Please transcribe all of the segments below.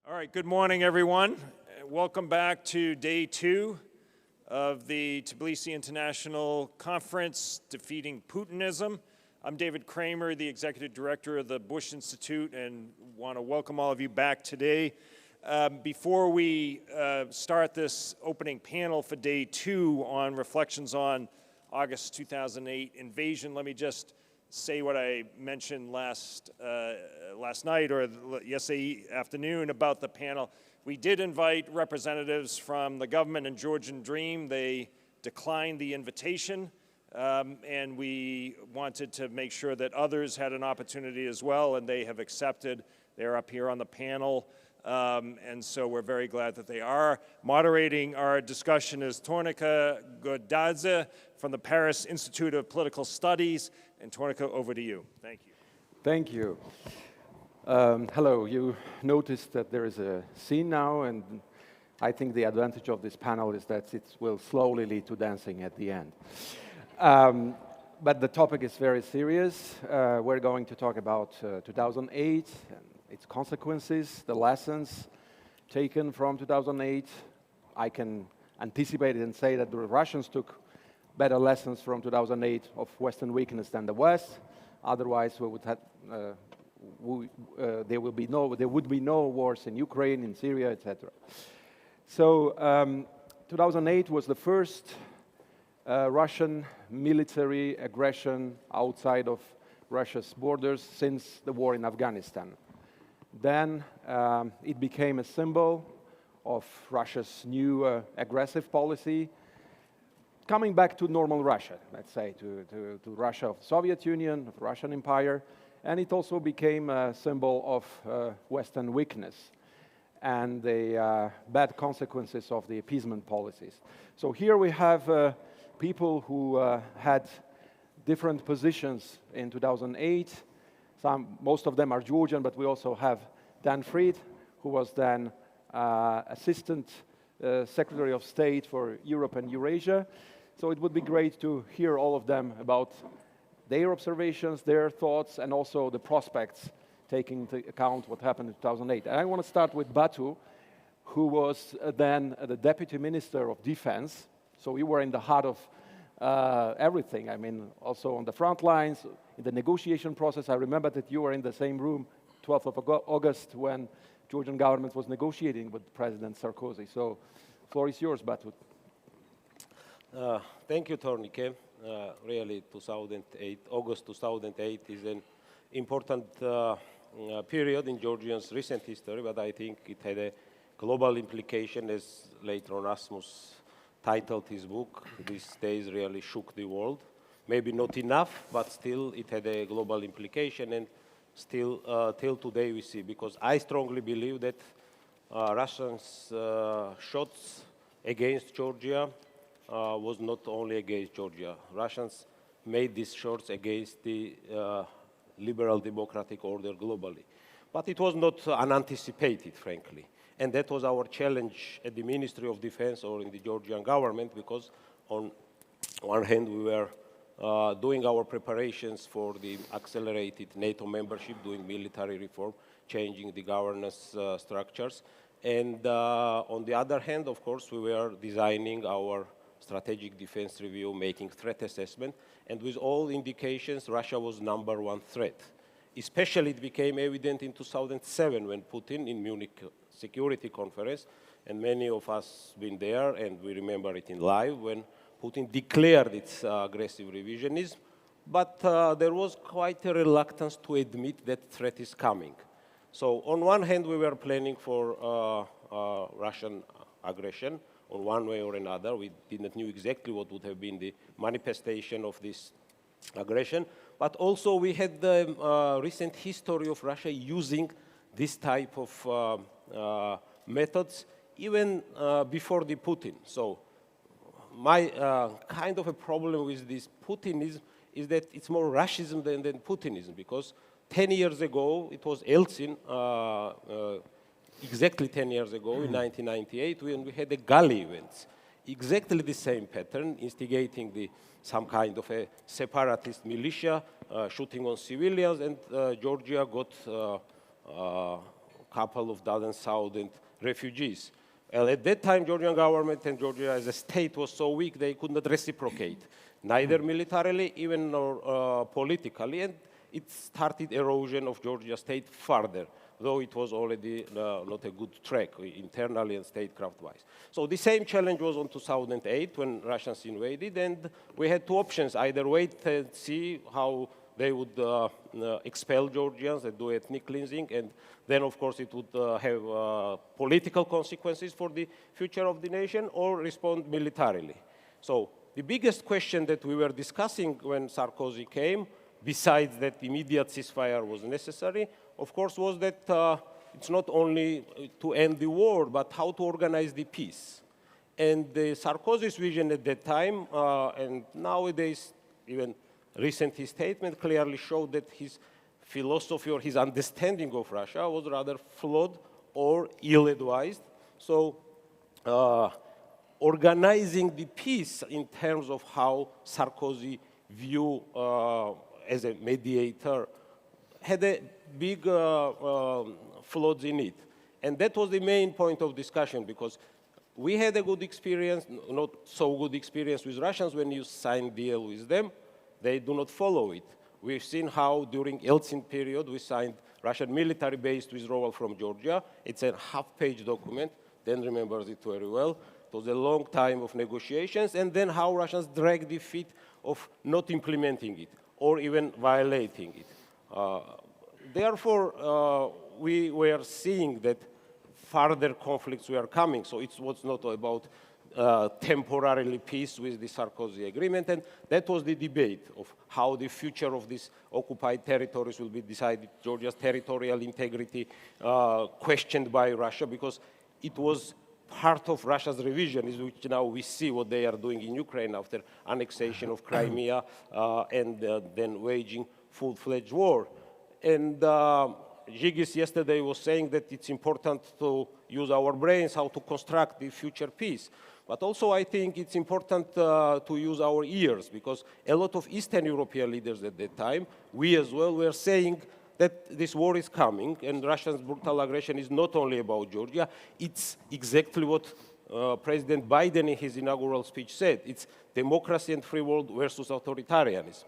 All right, good morning, everyone. Welcome back to day 2 of the Tbilisi International Conference, Defeating Putinism. I'm David Kramer, the Executive Director of the Bush Institute, and want to welcome all of you back today. Before we start this opening panel for day 2 on reflections on August 2008 invasion, let me just say what I mentioned last night or yesterday afternoon about the panel. We did invite representatives from the government and Georgian Dream. They declined the invitation, and we wanted to make sure that others had an opportunity as well, and they have accepted. They're up here on the panel, and so we're very glad that they are. Moderating our discussion is Thornike Gordadze from the Paris Institute of Political Studies. And Thornike, over to you. Thank you. Thank you. Hello. You noticed that there is a scene now, and I think the advantage of this panel is that it will slowly lead to dancing at the end. But the topic is very serious. We're going to talk about 2008 and its consequences, the lessons taken from 2008. I can anticipate it and say that the Russians took better lessons from 2008 of Western weakness than the West. Otherwise, we would have, there would be no wars in Ukraine, in Syria, etc. So 2008 was the first Russian military aggression outside of Russia's borders since the war in Afghanistan. Then it became a symbol of Russia's new aggressive policy, coming back to normal Russia, let's say, to Russia of the Soviet Union, of the Russian Empire, and it also became a symbol of Western weakness and the bad consequences of the appeasement policies. So here we have people who had different positions in 2008. Most of them are Georgian, but we also have Dan Fried, who was then Assistant Secretary of State for Europe and Eurasia. So it would be great to hear all of them about their observations, their thoughts, and also the prospects, taking into account what happened in 2008. And I want to start with Batu, who was then the Deputy Minister of Defense. So you were in the heart of everything. I mean, also on the front lines, in the negotiation process. I remember that you were in the same room 12th of August when Georgian government was negotiating with President Sarkozy. So the floor is yours, Batu. Thank you, Thornike. Really, August 2008 is an important period in Georgia's recent history, but I think it had a global implication, as later on Rasmus titled his book. These days really shook the world. Maybe not enough, but still it had a global implication, and still till today we see, because I strongly believe that Russians' shots against Georgia was not only against Georgia. Russians made these shots against the liberal democratic order globally. But it was not unanticipated, frankly. And that was our challenge at the Ministry of Defense or in the Georgian government, because on one hand we were doing our preparations for the accelerated NATO membership, doing military reform, changing the governance structures. And on the other hand, of course, we were designing our strategic defense review, making threat assessment, and with all indications, Russia was #1 threat. Especially it became evident in 2007 when Putin in Munich Security Conference, and many of us been there, and we remember it in live, when Putin declared its aggressive revisionism, but there was quite a reluctance to admit that threat is coming. So on one hand, we were planning for Russian aggression, on one way or another. We did not know exactly what would have been the manifestation of this aggression. But also we had the recent history of Russia using this type of methods even before the Putin. So my kind of a problem with this Putinism is that it's more Russism than Putinism, because 10 years ago it was Eltsin, exactly 10 years ago, in 1998, when we had the Gali events. Exactly the same pattern, instigating some kind of a separatist militia, shooting on civilians, and Georgia got couple of dozen thousand refugees. Well, at that time, Georgian government and Georgia as a state was so weak they could not reciprocate, neither militarily, even nor politically, and it started erosion of Georgia state further, though it was already not a good track internally and statecraft-wise. So the same challenge was on 2008 when Russians invaded, and we had two options: either wait and see how they would expel Georgians and do ethnic cleansing, and then, of course, it would have political consequences for the future of the nation, or respond militarily. So the biggest question that we were discussing when Sarkozy came, besides that immediate ceasefire was necessary, of course, was that it's not only to end the war, but how to organize the peace. And Sarkozy's vision at that time, and nowadays, even recent his statement clearly showed that his philosophy or his understanding of Russia was rather flawed or ill-advised. So organizing the peace in terms of how Sarkozy view as a mediator had a big flaws in it. And that was the main point of discussion, because we had a good experience, not so good experience with Russians when you sign deal with them. They do not follow it. We've seen how during Yeltsin period we signed Russian military-based withdrawal from Georgia. It's a half-page document. Dan remembers it very well. It was a long time of negotiations, and then how Russians dragged the feet of not implementing it or even violating it. Therefore, we were seeing that further conflicts were coming. So it was not about temporarily peace with the Sarkozy agreement, and that was the debate of how the future of these occupied territories will be decided, Georgia's territorial integrity questioned by Russia, because it was part of Russia's revision, which now we see what they are doing in Ukraine after annexation of Crimea and then waging full-fledged war. And Giga yesterday was saying that it's important to use our brains, how to construct the future peace. But also I think it's important to use our ears, because a lot of Eastern European leaders at that time, we as well, were saying that this war is coming, and Russia's brutal aggression is not only about Georgia, it's exactly what President Biden in his inaugural speech said. It's democracy and free world versus authoritarianism.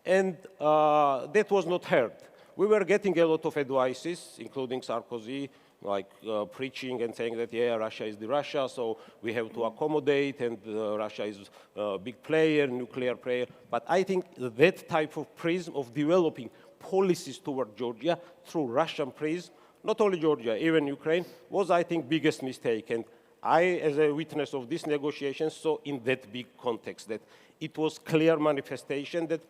And that was not heard. We were getting a lot of advices, including Sarkozy, like preaching and saying that, yeah, Russia is the Russia, so we have to accommodate, and Russia is a big player, nuclear player. But I think that type of prism of developing policies toward Georgia through Russian prism, not only Georgia, even Ukraine, was, I think, biggest mistake. And I, as a witness of these negotiations, saw in that big context that it was clear manifestation that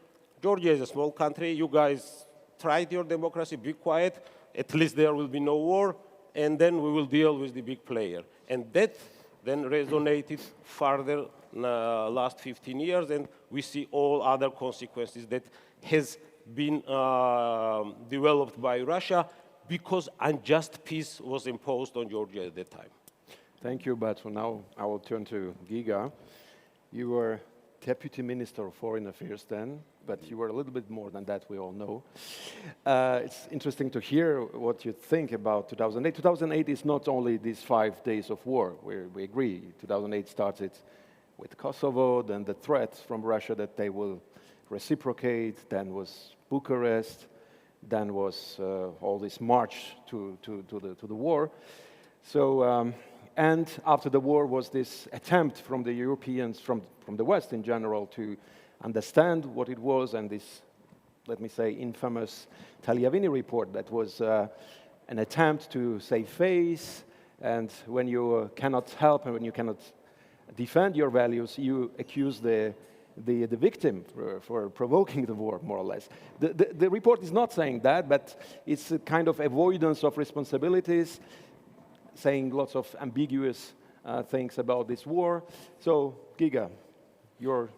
Georgia is a small country, you guys tried your democracy, be quiet, at least there will be no war, and then we will deal with the big player. And that then resonated further last 15 years, and we see all other consequences that has been developed by Russia because unjust peace was imposed on Georgia at that time. Thank you, Batu. Now I will turn to Giga. You were Deputy Minister of Foreign Affairs then, but you were a little bit more than that, we all know. It's interesting to hear what you think about 2008. 2008 is not only these 5 days of war, we agree. 2008 started with Kosovo, then the threats from Russia that they will reciprocate, then was Bucharest, then was all this march to the war. So, and after the war was this attempt from the Europeans, from the West in general, to understand what it was, and this, let me say, infamous Tagliavini report that was an attempt to save face, and when you cannot help and when you cannot defend your values, you accuse the victim for provoking the war, more or less. The report is not saying that, but it's a kind of avoidance of responsibilities, saying lots of ambiguous things about this war. So, Giga, your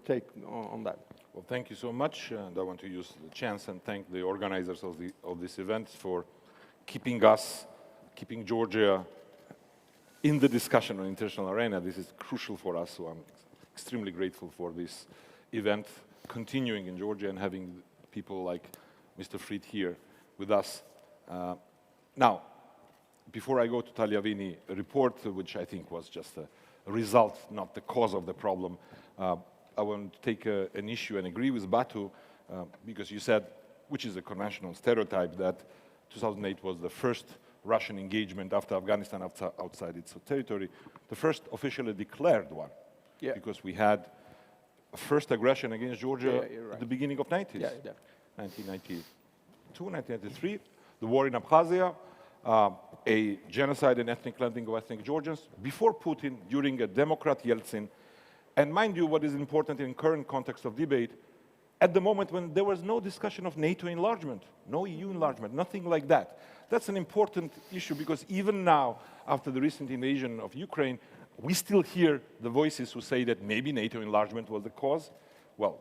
take on that. Well, thank you so much, and I want to use the chance and thank the organizers of this event for keeping Georgia in the discussion on international arena. This is crucial for us, so I'm extremely grateful for this event continuing in Georgia and having people like Mr. Fried here with us. Now, before I go to Tagliavini report, which I think was just a result, not the cause of the problem, I want to take an issue and agree with Batu, because you said, which is a conventional stereotype, that 2008 was the first Russian engagement after Afghanistan outside its territory, the first officially declared one, because we had a first aggression against Georgia at the beginning of 90s, 1992, 1993, the war in Abkhazia, a genocide and ethnic cleansing of ethnic Georgians, before Putin, during a Democrat Yeltsin. And mind you, what is important in current context of debate, at the moment when there was no discussion of NATO enlargement, no EU enlargement, nothing like that. That's an important issue because even now, after the recent invasion of Ukraine, we still hear the voices who say that maybe NATO enlargement was the cause. Well,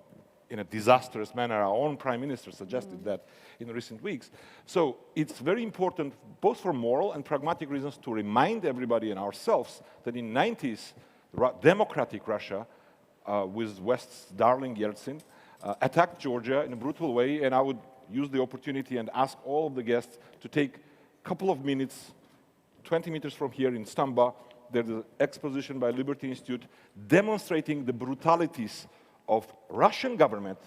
in a disastrous manner, our own prime minister suggested that in recent weeks. So it's very important, both for moral and pragmatic reasons, to remind everybody and ourselves that in the 90s, democratic Russia, with West's darling Yeltsin, attacked Georgia in a brutal way, and I would use the opportunity and ask all of the guests to take a couple of minutes, 20 meters from here in Stamba. There's an exposition by Liberty Institute demonstrating the brutalities of Russian government,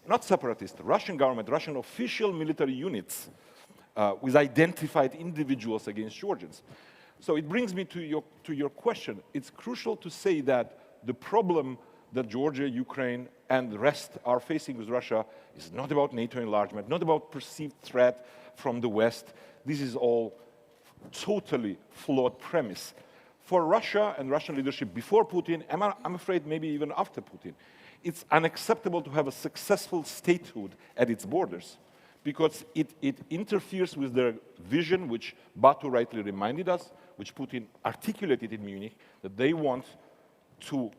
not separatist, Russian government, Russian official military units with identified individuals against Georgians. So it brings me to your question. It's crucial to say that the problem that Georgia, Ukraine, and the rest are facing with Russia is not about NATO enlargement, not about perceived threat from the West. This is all totally flawed premise. For Russia and Russian leadership before Putin, I'm afraid maybe even after Putin, it's unacceptable to have a successful statehood at its borders because it interferes with their vision, which Batu rightly reminded us, which Putin articulated in Munich, that they want to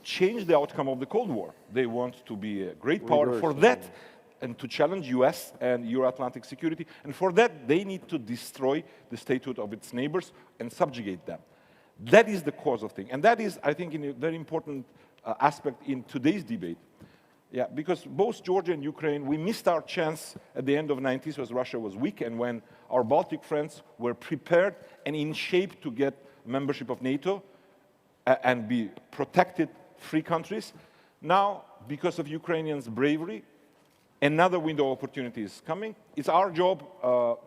change the outcome of the Cold War. They want to be a great power. For that, and to challenge US and Euro-Atlantic security, and for that, they need to destroy the statehood of its neighbors and subjugate them. That is the cause of things. And that is, I think, a very important aspect in today's debate. Yeah, because both Georgia and Ukraine, we missed our chance at the end of the 90s when Russia was weak and when our Baltic friends were prepared and in shape to get membership of NATO and be protected free countries. Now, because of Ukrainians' bravery, another window of opportunity is coming. It's our job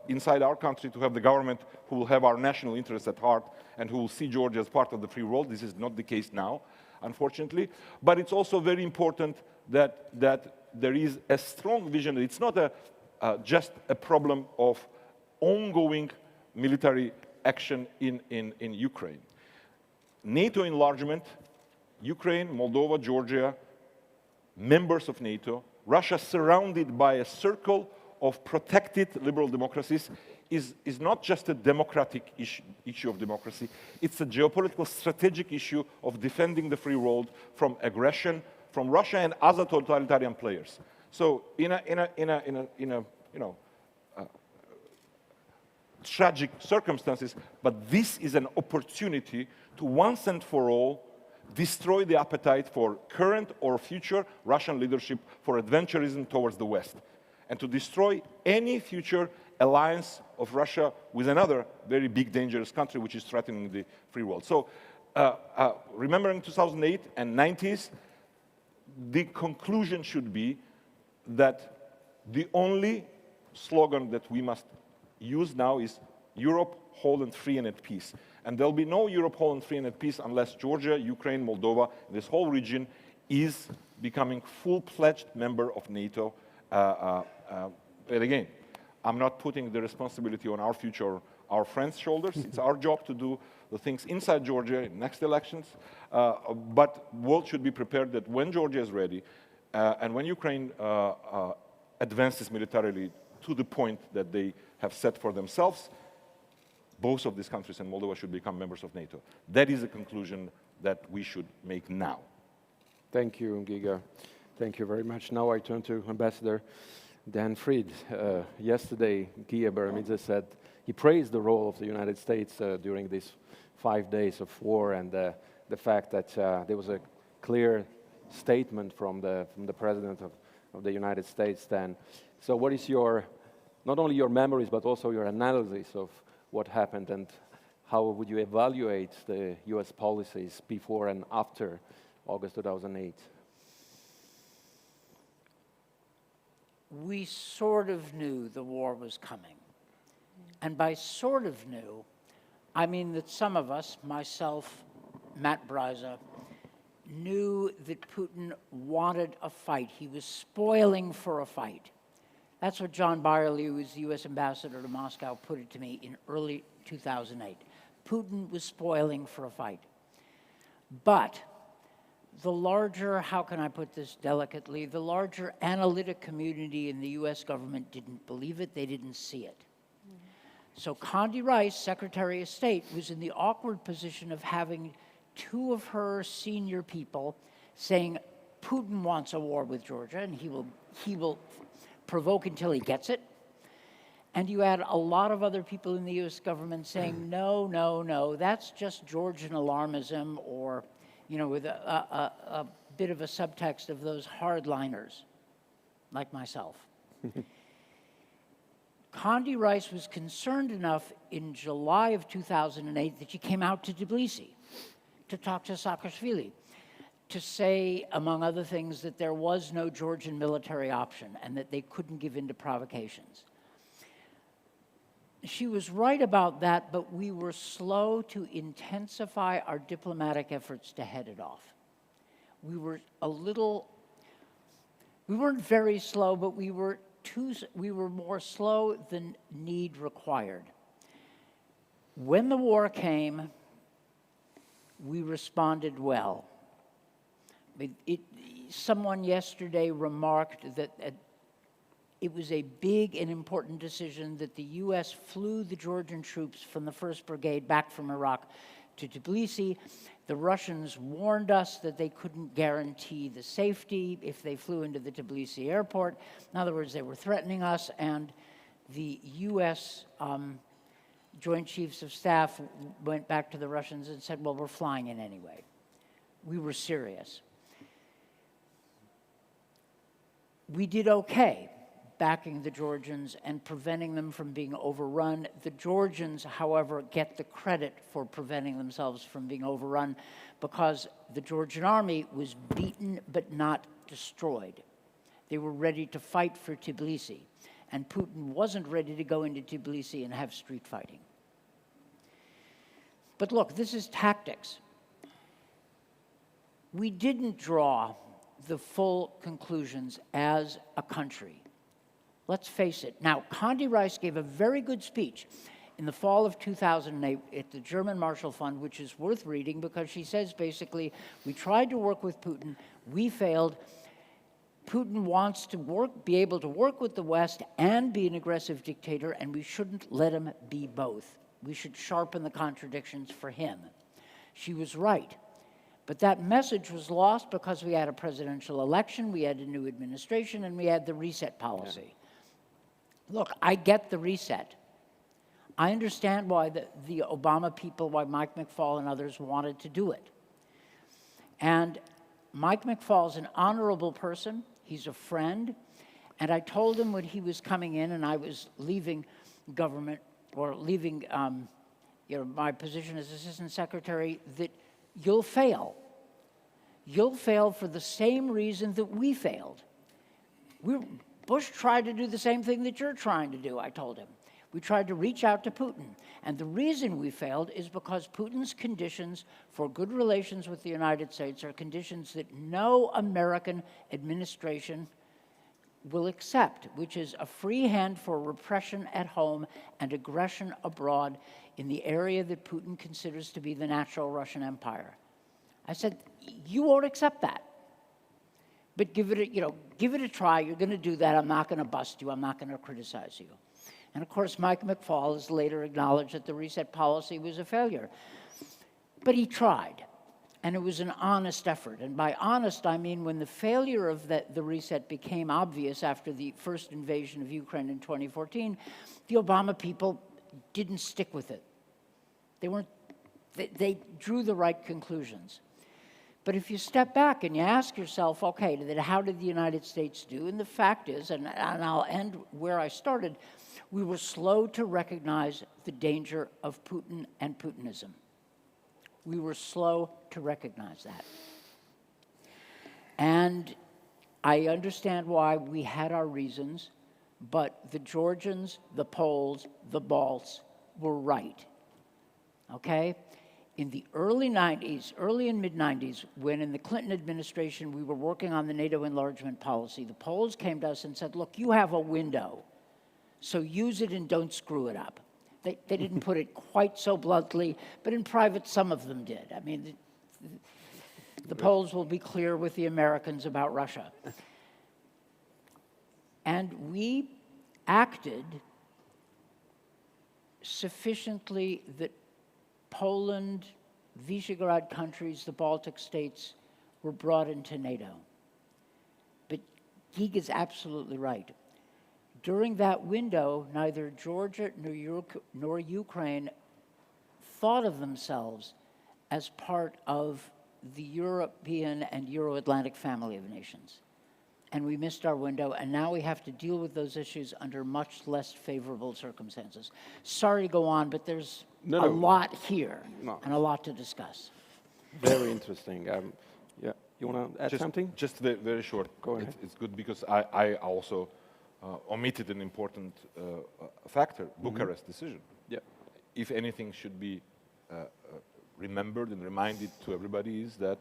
inside our country to have the government who will have our national interests at heart and who will see Georgia as part of the free world. This is not the case now, unfortunately. But it's also very important that there is a strong vision. It's not just a problem of ongoing military action in Ukraine. NATO enlargement, Ukraine, Moldova, Georgia, members of NATO, Russia surrounded by a circle of protected liberal democracies is not just a democratic issue of democracy, it's a geopolitical strategic issue of defending the free world from aggression from Russia and other totalitarian players. So in a tragic circumstances, but this is an opportunity to once and for all destroy the appetite for current or future Russian leadership for adventurism towards the West, and to destroy any future alliance of Russia with another very big, dangerous country which is threatening the free world. So remembering 2008 and 90s, the conclusion should be that the only slogan that we must use now is Europe whole and free and at peace. And there'll be no Europe whole and free and at peace unless Georgia, Ukraine, Moldova, this whole region is becoming full-fledged member of NATO. And again, I'm not putting the responsibility on our future, our friends' shoulders. It's our job to do the things inside Georgia in next elections. But the world should be prepared that when Georgia is ready and when Ukraine advances militarily to the point that they have set for themselves, both of these countries and Moldova should become members of NATO. That is a conclusion that we should make now. Thank you, Giga. Thank you very much. Now I turn to Ambassador Dan Fried. Yesterday, Giga Beremidze said he praised the role of the United States during these 5 days of war and the fact that there was a clear statement from the President of the United States then. So what is your, not only your memories, but also your analysis of what happened, and how would you evaluate the US policies before and after August 2008? We sort of knew the war was coming. And by sort of knew, I mean that some of us, myself, Matt Bryza, knew that Putin wanted a fight. He was spoiling for a fight. That's what John Byerly, who was the US ambassador to Moscow, put it to me in early 2008. Putin was spoiling for a fight. But the larger, how can I put this delicately, the larger analytic community in the US government didn't believe it, they didn't see it. So Condi Rice, Secretary of State, was in the awkward position of having two of her senior people saying, Putin wants a war with Georgia, and he will provoke until he gets it. And you had a lot of other people in the US government saying, no, no, no, that's just Georgian alarmism, or, you know, with a bit of a subtext of those hardliners, like myself. Condi Rice was concerned enough in July of 2008 that she came out to Tbilisi to talk to Saakashvili, to say, among other things, that there was no Georgian military option and that they couldn't give in to provocations. She was right about that, but we were slow to intensify our diplomatic efforts to head it off. We weren't very slow, but we were more slow than need required. When the war came, we responded well. Someone yesterday remarked that it was a big and important decision that the US flew the Georgian troops from the 1st Brigade back from Iraq to Tbilisi. The Russians warned us that they couldn't guarantee the safety if they flew into the Tbilisi airport. In other words, they were threatening us, and the US Joint Chiefs of Staff went back to the Russians and said, well, we're flying in anyway. We were serious. We did okay backing the Georgians and preventing them from being overrun. The Georgians, however, get the credit for preventing themselves from being overrun because the Georgian army was beaten but not destroyed. They were ready to fight for Tbilisi, and Putin wasn't ready to go into Tbilisi and have street fighting. But look, this is tactics. We didn't draw the full conclusions as a country. Let's face it. Now, Condi Rice gave a very good speech in the fall of 2008 at the German Marshall Fund, which is worth reading because she says basically, we tried to work with Putin, we failed. Putin wants to be able to work with the West and be an aggressive dictator, and we shouldn't let him be both. We should sharpen the contradictions for him. She was right. But that message was lost because we had a presidential election, we had a new administration, and we had the reset policy. Yeah. Look, I get the reset. I understand why the Obama people, why Mike McFaul and others wanted to do it. And Mike McFaul's an honorable person. He's a friend. And I told him when he was coming in and I was leaving government, or leaving my position as assistant secretary, that you'll fail. You'll fail for the same reason that we failed. Bush tried to do the same thing that you're trying to do, I told him. We tried to reach out to Putin. And the reason we failed is because Putin's conditions for good relations with the United States are conditions that no American administration will accept, which is a free hand for repression at home and aggression abroad in the area that Putin considers to be the natural Russian Empire. I said, you won't accept that. But give it a try. You're going to do that. I'm not going to bust you. I'm not going to criticize you. And of course, Mike McFaul has later acknowledged that the reset policy was a failure. But he tried, and it was an honest effort. And by honest, I mean when the failure of the reset became obvious after the first invasion of Ukraine in 2014, the Obama people didn't stick with it. They drew the right conclusions. But if you step back and you ask yourself, okay, how did the United States do? And the fact is, and I'll end where I started, We were slow to recognize the danger of Putin and Putinism. We were slow to recognize that. And I understand why we had our reasons, but the Georgians, the Poles, the Balts were right, okay? In the early 90s, early and mid-90s, when in the Clinton administration we were working on the NATO enlargement policy, the Poles came to us and said, look, you have a window, so use it and don't screw it up. They didn't put it quite so bluntly, but in private some of them did. I mean, the Poles will be clear with the Americans about Russia. And we acted sufficiently that Poland, Visegrad countries, the Baltic states were brought into NATO. But Giga's absolutely right. During that window, neither Georgia nor Ukraine thought of themselves as part of the European and Euro-Atlantic family of nations. And we missed our window, and now we have to deal with those issues under much less favorable circumstances. Sorry to go on, but there's a lot here and a lot to discuss. Very interesting. Yeah, you want to add something? Just very short. Go ahead. It's good because I also omitted an important factor, Bucharest decision. Yeah. If anything should be remembered and reminded to everybody is that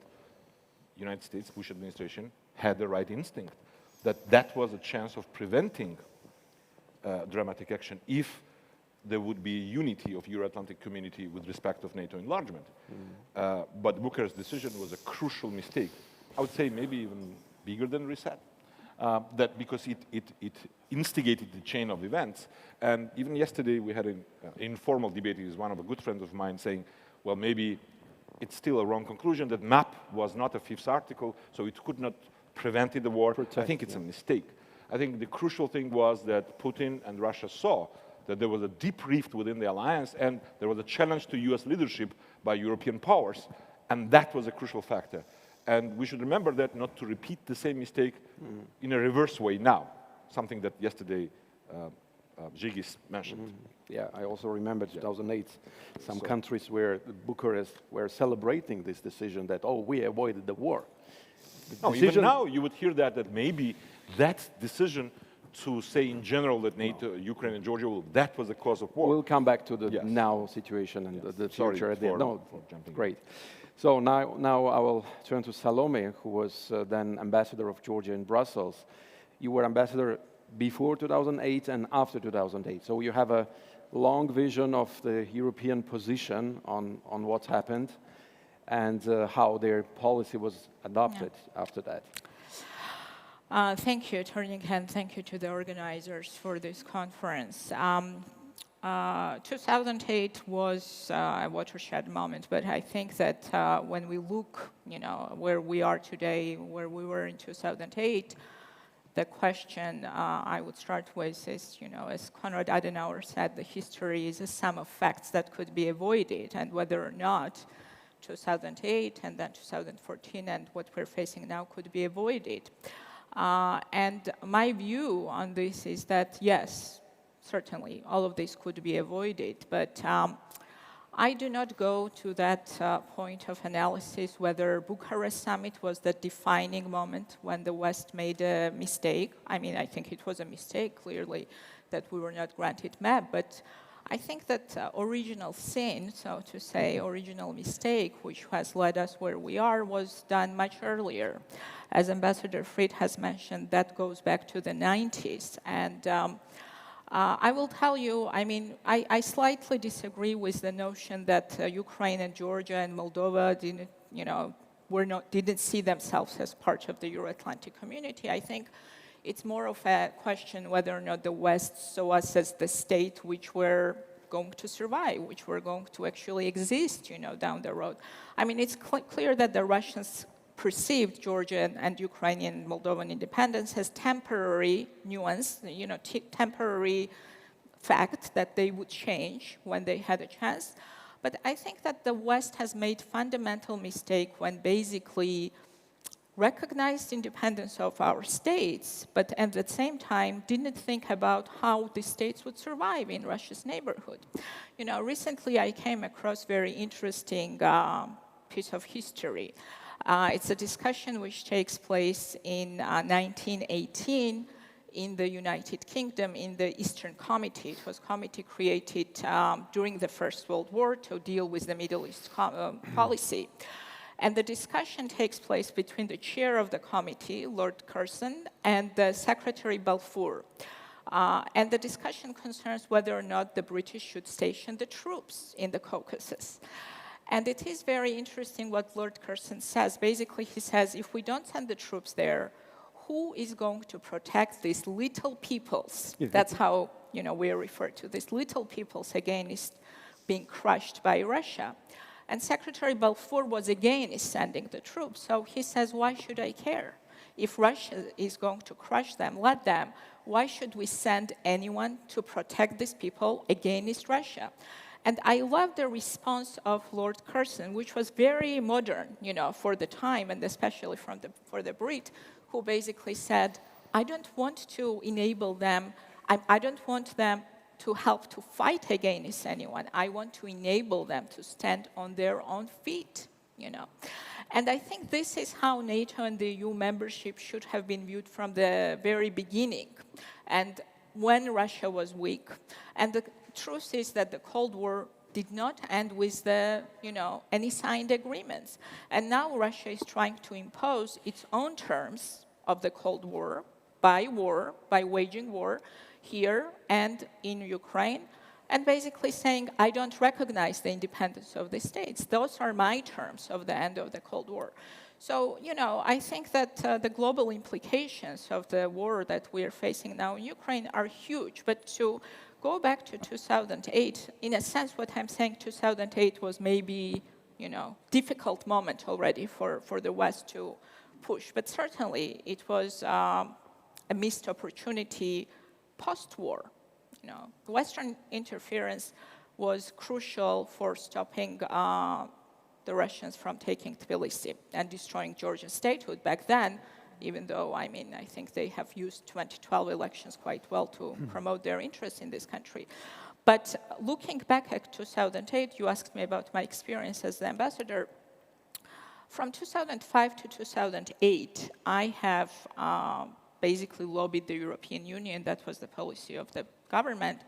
United States Bush administration had the right instinct, that was a chance of preventing dramatic action if there would be unity of Euro-Atlantic community with respect of NATO enlargement. But the Bucharest decision was a crucial mistake. I would say maybe even bigger than reset. That because it instigated the chain of events. And even yesterday we had an informal debate with one of a good friends of mine saying, well, maybe it's still a wrong conclusion that MAP was not a fifth article, so it could not prevent the war. I think it's a mistake. I think the crucial thing was that Putin and Russia saw that there was a deep rift within the alliance and there was a challenge to US leadership by European powers, and that was a crucial factor. And we should remember that, not to repeat the same mistake in a reverse way now, something that yesterday Giga mentioned. Yeah, I also remember 2008, some countries where Bucharest were celebrating this decision that, oh, we avoided the war. No, even now you would hear that maybe that decision to say in general that NATO, Ukraine and Georgia, that was the cause of war. We'll come back to the now situation and the future at the end. No, great. So now I will turn to Salome, who was then ambassador of Georgia in Brussels. You were ambassador before 2008 and after 2008. So you have a long vision of the European position on what's happened and how their policy was adopted after that. Thank you, Thornike, and thank you to the organizers for this conference. 2008 was a watershed moment, but I think that when we look, where we are today, where we were in 2008, the question I would start with is, as Konrad Adenauer said, the history is a sum of facts that could be avoided, and whether or not 2008 and then 2014 and what we're facing now could be avoided. And my view on this is that, yes, certainly all of this could be avoided, but I do not go to that point of analysis whether Bucharest summit was the defining moment when the West made a mistake. I mean, I think it was a mistake, clearly, that we were not granted MAP, but I think that original sin, so to say, original mistake, which has led us where we are, was done much earlier. As Ambassador Fried has mentioned, that goes back to the 90s. And I will tell you, I mean, I slightly disagree with the notion that Ukraine and Georgia and Moldova didn't, didn't see themselves as part of the Euro-Atlantic community. I think it's more of a question whether or not the West saw us as the state which were going to survive, which were going to actually exist, down the road. I mean, it's clear that the Russians perceived Georgian and Ukrainian Moldovan independence as temporary nuance, temporary fact that they would change when they had a chance. But I think that the West has made fundamental mistake when basically recognized independence of our states, but at the same time didn't think about how the states would survive in Russia's neighborhood. You know, recently I came across very interesting piece of history. It's a discussion which takes place in 1918 in the United Kingdom in the Eastern Committee. It was a committee created during the First World War to deal with the Middle East policy. And the discussion takes place between the chair of the committee, Lord Curzon, and the Secretary Balfour. And the discussion concerns whether or not the British should station the troops in the Caucasus. And it is very interesting what Lord Curzon says. Basically, he says, if we don't send the troops there, who is going to protect these little peoples? That's how, you know, we refer to these little peoples against being crushed by Russia. And Secretary Balfour was against sending the troops. So he says, why should I care? If Russia is going to crush them, let them. Why should we send anyone to protect these people against Russia? And I love the response of Lord Curzon, which was very modern, you know, for the time, and especially for the Brit, who basically said, I don't want to enable them, I don't want them to help to fight against anyone. I want to enable them to stand on their own feet, you know. And I think this is how NATO and the EU membership should have been viewed from the very beginning, and when Russia was weak. And the truth is that the Cold War did not end with the, you know, any signed agreements. And now Russia is trying to impose its own terms of the Cold War, by waging war, here and in Ukraine, and basically saying, I don't recognize the independence of the states. Those are my terms of the end of the Cold War. So, you know, I think that the global implications of the war that we are facing now in Ukraine are huge. But to go back to 2008, in a sense, what I'm saying, 2008 was maybe, you know, difficult moment already for the West to push. But certainly, it was a missed opportunity post-war. You know, Western interference was crucial for stopping the Russians from taking Tbilisi and destroying Georgian statehood back then, even though, I mean, I think they have used 2012 elections quite well to promote their interests in this country. But looking back at 2008, you asked me about my experience as the ambassador. From 2005 to 2008, I have basically lobbied the European Union, that was the policy of the government,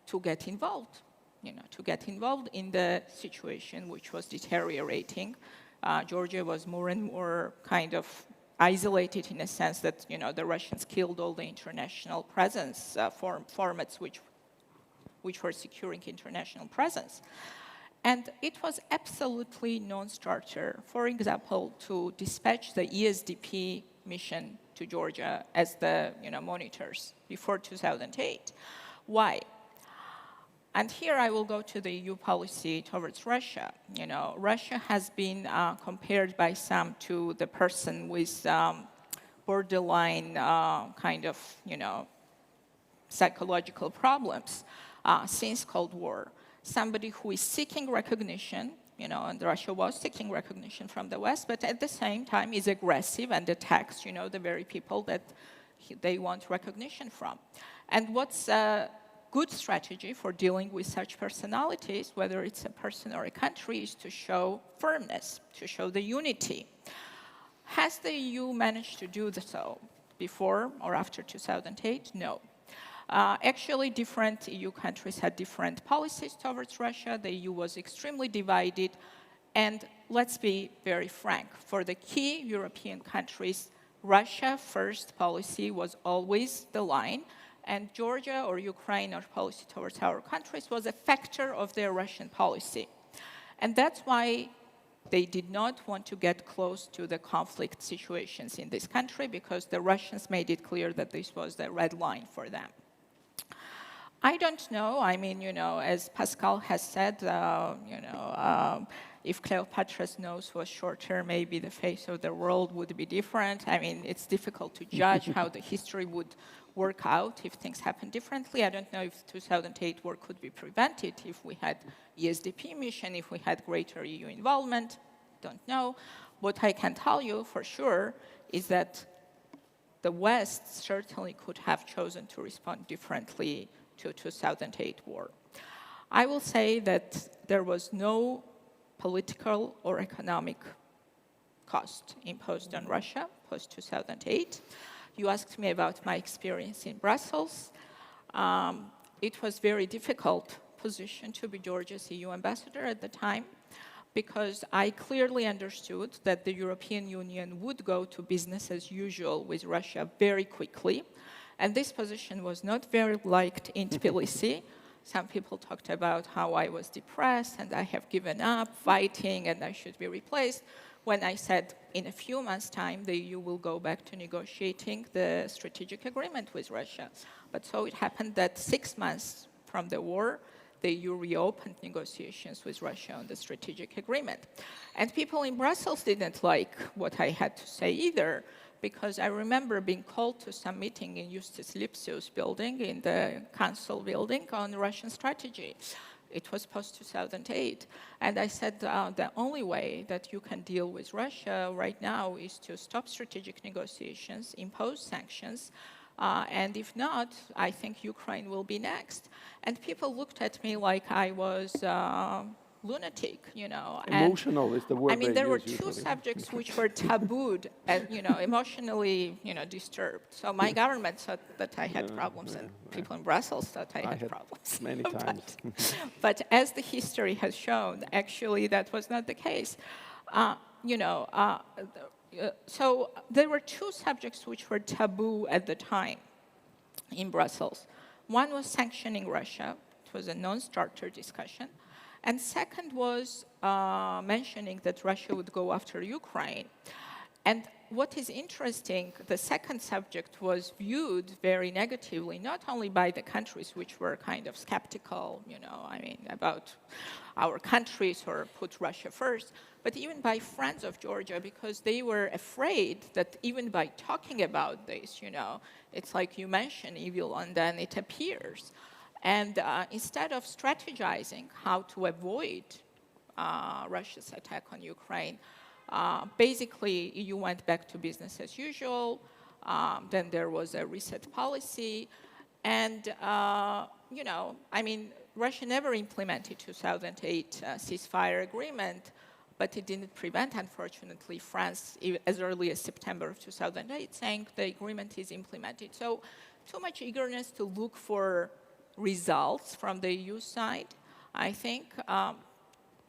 to get involved, you know, to get involved in the situation which was deteriorating. Georgia was more and more kind of isolated in a sense that, you know, the Russians killed all the international presence formats which were securing international presence. And it was absolutely non-starter, for example, to dispatch the ESDP mission to Georgia as the, you know, monitors before 2008. Why? And here I will go to the EU policy towards Russia. You know, Russia has been compared by some to the person with borderline kind of, you know, psychological problems since Cold War. Somebody who is seeking recognition, you know, and Russia was seeking recognition from the West, but at the same time is aggressive and attacks, you know, the very people that they want recognition from. And what's a good strategy for dealing with such personalities, whether it's a person or a country, is to show firmness, to show the unity. Has the EU managed to do so before or after 2008? No. Actually, different EU countries had different policies towards Russia. The EU was extremely divided. And let's be very frank, for the key European countries, Russia first policy was always the line, and Georgia or Ukraine or policy towards our countries was a factor of their Russian policy. And that's why they did not want to get close to the conflict situations in this country, because the Russians made it clear that this was the red line for them. I don't know. I mean, you know, as Pascal has said, you know, if Cleopatra's nose was shorter, maybe the face of the world would be different. I mean, it's difficult to judge how the history would work out if things happen differently. I don't know if 2008 war could be prevented if we had ESDP mission, if we had greater EU involvement. Don't know. What I can tell you for sure is that the West certainly could have chosen to respond differently to 2008 war. I will say that there was no political or economic cost imposed on Russia post-2008. You asked me about my experience in Brussels. It was very difficult position to be Georgia's EU ambassador at the time, because I clearly understood that the European Union would go to business as usual with Russia very quickly. And this position was not very liked in Tbilisi. Some people talked about how I was depressed and I have given up fighting and I should be replaced. When I said in a few months' time, the EU will go back to negotiating the strategic agreement with Russia. But so it happened that 6 months from the war, the EU reopened negotiations with Russia on the strategic agreement. And people in Brussels didn't like what I had to say either, because I remember being called to some meeting in Justus Lipsius building, in the council building, on Russian strategy. It was post-2008. And I said, the only way that you can deal with Russia right now is to stop strategic negotiations, impose sanctions, and if not, I think Ukraine will be next. And people looked at me like I was lunatic, you know. Emotional is the word. I mean, there were use two usually. subjects which were tabooed and, you know, emotionally, you know, disturbed. So my government thought that I had problems, and people in Brussels thought I had problems. Many times. But as the history has shown, actually that was not the case. So there were two subjects which were taboo at the time in Brussels. One was sanctioning Russia. It was a non-starter discussion. And second was mentioning that Russia would go after Ukraine. And what is interesting, the second subject was viewed very negatively, not only by the countries which were kind of skeptical, you know, I mean, about our countries or put Russia first, but even by friends of Georgia, because they were afraid that even by talking about this, you know, it's like you mention evil and then it appears. And instead of strategizing how to avoid Russia's attack on Ukraine, basically, EU went back to business as usual. Then there was a reset policy. And, you know, I mean, Russia never implemented 2008 ceasefire agreement, but it didn't prevent, unfortunately, France, as early as September of 2008, saying the agreement is implemented. So too much eagerness to look for results from the EU side. I think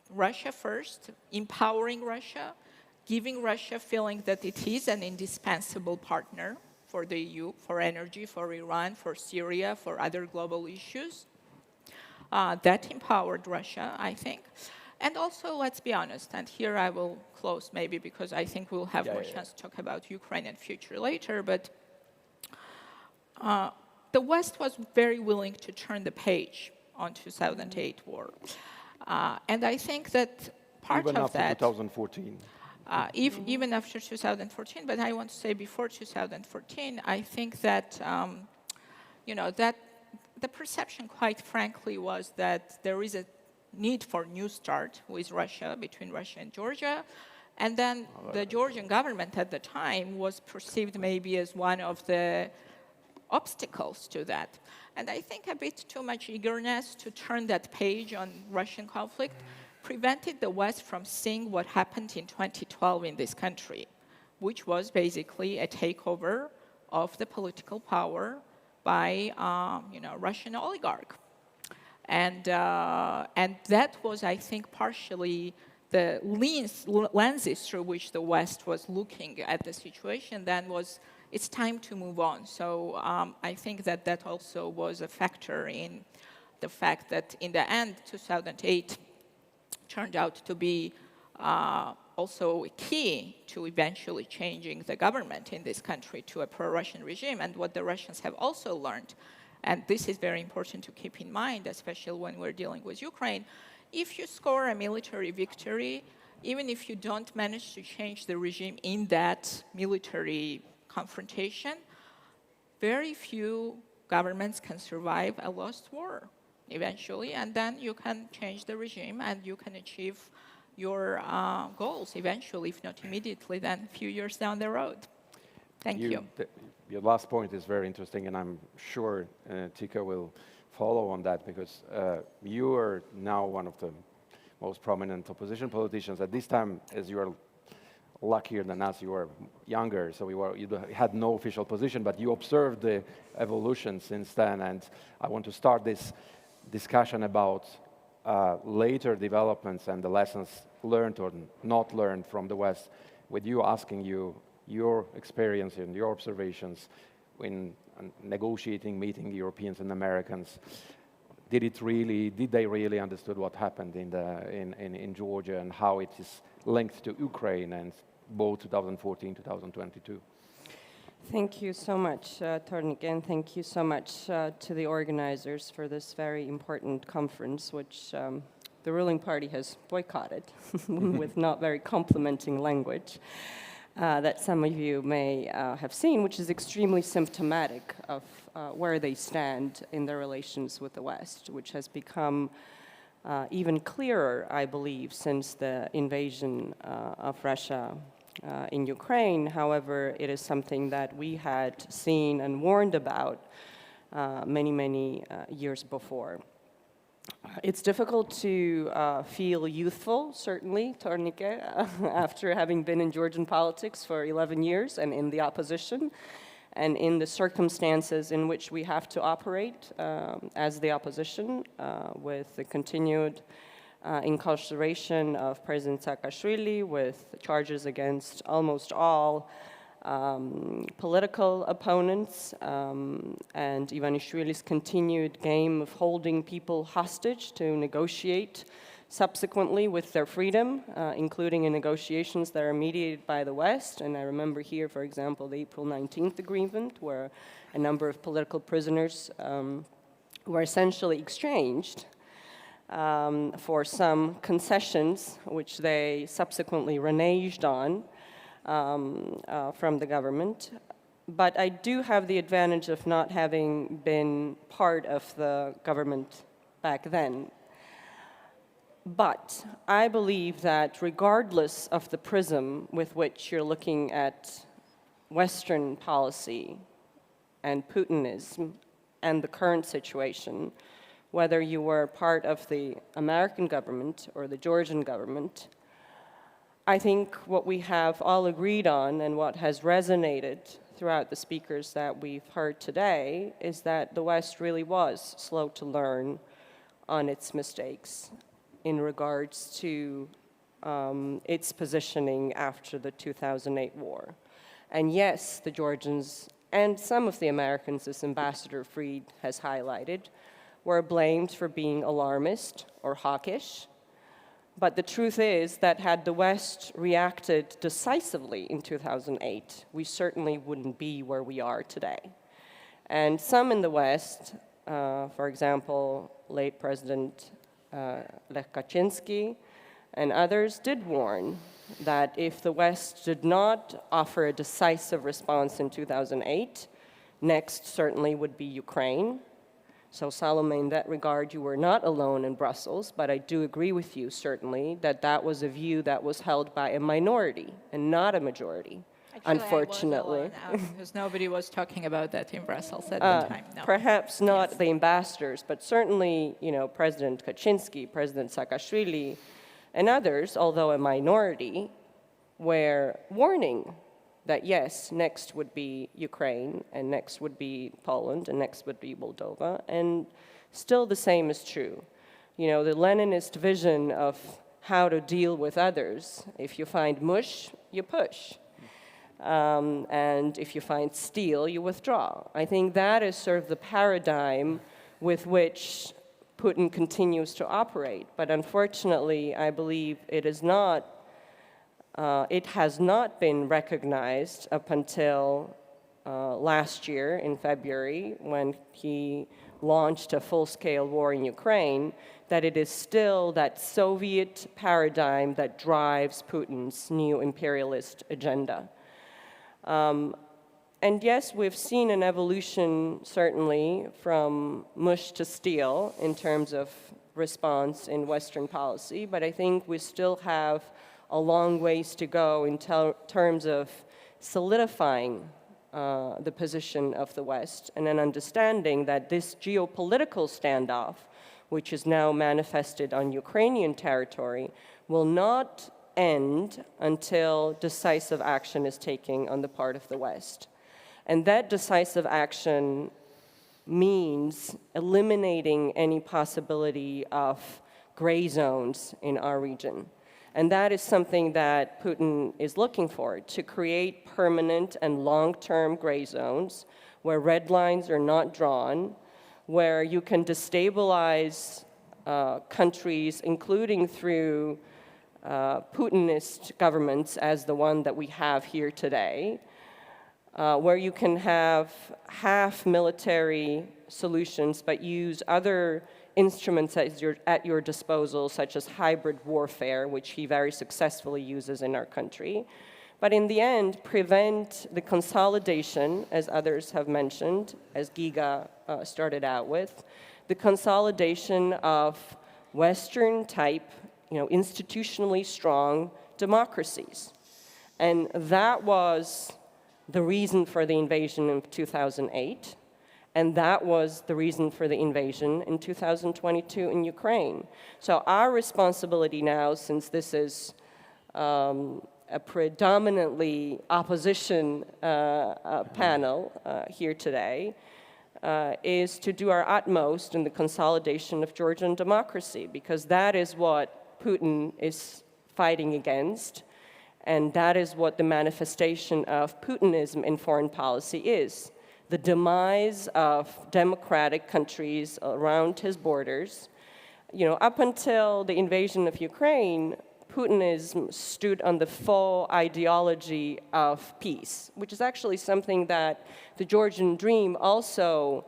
Russia first, empowering Russia, giving Russia feeling that it is an indispensable partner for the EU, for energy, for Iran, for Syria, for other global issues. That empowered Russia, I think. And also, let's be honest, and here I will close maybe because I think we'll have more chance to talk about Ukraine and future later, but the West was very willing to turn the page on 2008 war. And I think that part Even of after that... 2014. Even after 2014, but I want to say before 2014, I think that, you know, that the perception, quite frankly, was that there is a need for new start with Russia, between Russia and Georgia. And then the Georgian government at the time was perceived maybe as one of the obstacles to that. And I think a bit too much eagerness to turn that page on Russian conflict prevented the West from seeing what happened in 2012 in this country, which was basically a takeover of the political power by, you know, Russian oligarch. And that was, I think, partially the lenses through which the West was looking at the situation. Then was, it's time to move on. So I think that that also was a factor in the fact that in the end, 2008 turned out to be also key to eventually changing the government in this country to a pro-Russian regime. And what the Russians have also learned, and this is very important to keep in mind, especially when we're dealing with Ukraine, if you score a military victory, even if you don't manage to change the regime in that military confrontation, very few governments can survive a lost war eventually, and then you can change the regime and you can achieve your goals eventually, if not immediately, then a few years down the road. Thank you. Your last point is very interesting, and I'm sure Tika will follow on that, because you are now one of the most prominent opposition politicians. At this time, as you are luckier than us, you were younger, so you had no official position, but you observed the evolution since then. And I want to start this discussion about later developments and the lessons learned or not learned from the West, with you asking you your experience and your observations in negotiating, meeting Europeans and Americans. Did they really understood what happened in Georgia and how it is linked to Ukraine and both 2014, 2022? Thank you so much, Thornike, and thank you so much to the organizers for this very important conference, which the ruling party has boycotted with not very complimenting language that some of you may have seen, which is extremely symptomatic of where they stand in their relations with the West, which has become even clearer, I believe, since the invasion of Russia in Ukraine. However, it is something that we had seen and warned about many years before. It's difficult to feel youthful, certainly, Thornike, after having been in Georgian politics for 11 years and in the opposition, and in the circumstances in which we have to operate as the opposition, with the continued incarceration of President Saakashvili, with charges against almost all political opponents, and Ivanishvili's continued game of holding people hostage to negotiate subsequently with their freedom, including in negotiations that are mediated by the West. And I remember here, for example, the April 19th agreement, where a number of political prisoners were essentially exchanged for some concessions, which they subsequently reneged on from the government. But I do have the advantage of not having been part of the government back then. But I believe that regardless of the prism with which you're looking at Western policy and Putinism and the current situation, whether you were part of the American government or the Georgian government, I think what we have all agreed on and what has resonated throughout the speakers that we've heard today is that the West really was slow to learn on its mistakes in regards to its positioning after the 2008 war. And yes, the Georgians and some of the Americans, as Ambassador Fried has highlighted, were blamed for being alarmist or hawkish. But the truth is that had the West reacted decisively in 2008, we certainly wouldn't be where we are today. And some in the West, for example, late President Lech Kaczynski and others did warn that if the West did not offer a decisive response in 2008, next certainly would be Ukraine. So Salome, in that regard, you were not alone in Brussels, but I do agree with you, certainly, that that was a view that was held by a minority and not a majority, unfortunately. I was alone, because nobody was talking about that in Brussels at the time. No. Perhaps not the ambassadors, but certainly, President Kaczynski, President Saakashvili, and others, although a minority, were warning that yes, next would be Ukraine, and next would be Poland, and next would be Moldova, and still the same is true. The Leninist vision of how to deal with others, if you find mush, you push. And if you find steel, you withdraw. I think that is sort of the paradigm with which Putin continues to operate. But unfortunately, I believe it has not been recognized up until last year in February, when he launched a full-scale war in Ukraine, that it is still that Soviet paradigm that drives Putin's new imperialist agenda. And yes, we've seen an evolution, certainly, from mush to steel in terms of response in Western policy, but I think we still have a long ways to go in terms of solidifying the position of the West and an understanding that this geopolitical standoff, which is now manifested on Ukrainian territory, will not end until decisive action is taken on the part of the West. And that decisive action means eliminating any possibility of gray zones in our region. And that is something that Putin is looking for, to create permanent and long-term gray zones where red lines are not drawn, where you can destabilize countries, including through Putinist governments as the one that we have here today, where you can have half military solutions but use other instruments at your disposal, such as hybrid warfare, which he very successfully uses in our country. But in the end, prevent the consolidation, as others have mentioned, as Giga started out with, the consolidation of Western-type, institutionally strong democracies. And that was the reason for the invasion in 2008. And that was the reason for the invasion in 2022 in Ukraine. So our responsibility now, since this is a predominantly opposition panel here today, is to do our utmost in the consolidation of Georgian democracy, because that is what Putin is fighting against, and that is what the manifestation of Putinism in foreign policy is. The demise of democratic countries around his borders. Up until the invasion of Ukraine, Putinism stood on the full ideology of peace, which is actually something that the Georgian Dream also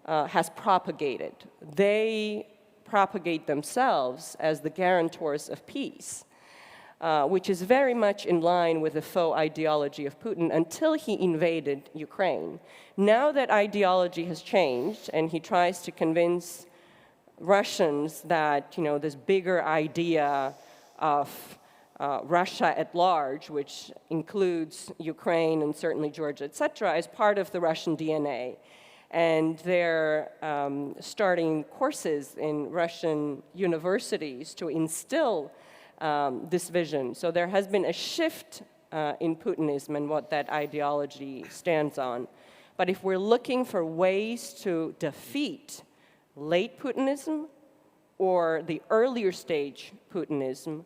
has propagated. They propagate themselves as the guarantors of peace. Which is very much in line with the faux ideology of Putin until he invaded Ukraine. Now that ideology has changed, and he tries to convince Russians that this bigger idea of Russia at large, which includes Ukraine and certainly Georgia, etc., is part of the Russian DNA. And they're starting courses in Russian universities to instill this vision. So there has been a shift in Putinism and what that ideology stands on. But if we're looking for ways to defeat late Putinism or the earlier stage Putinism,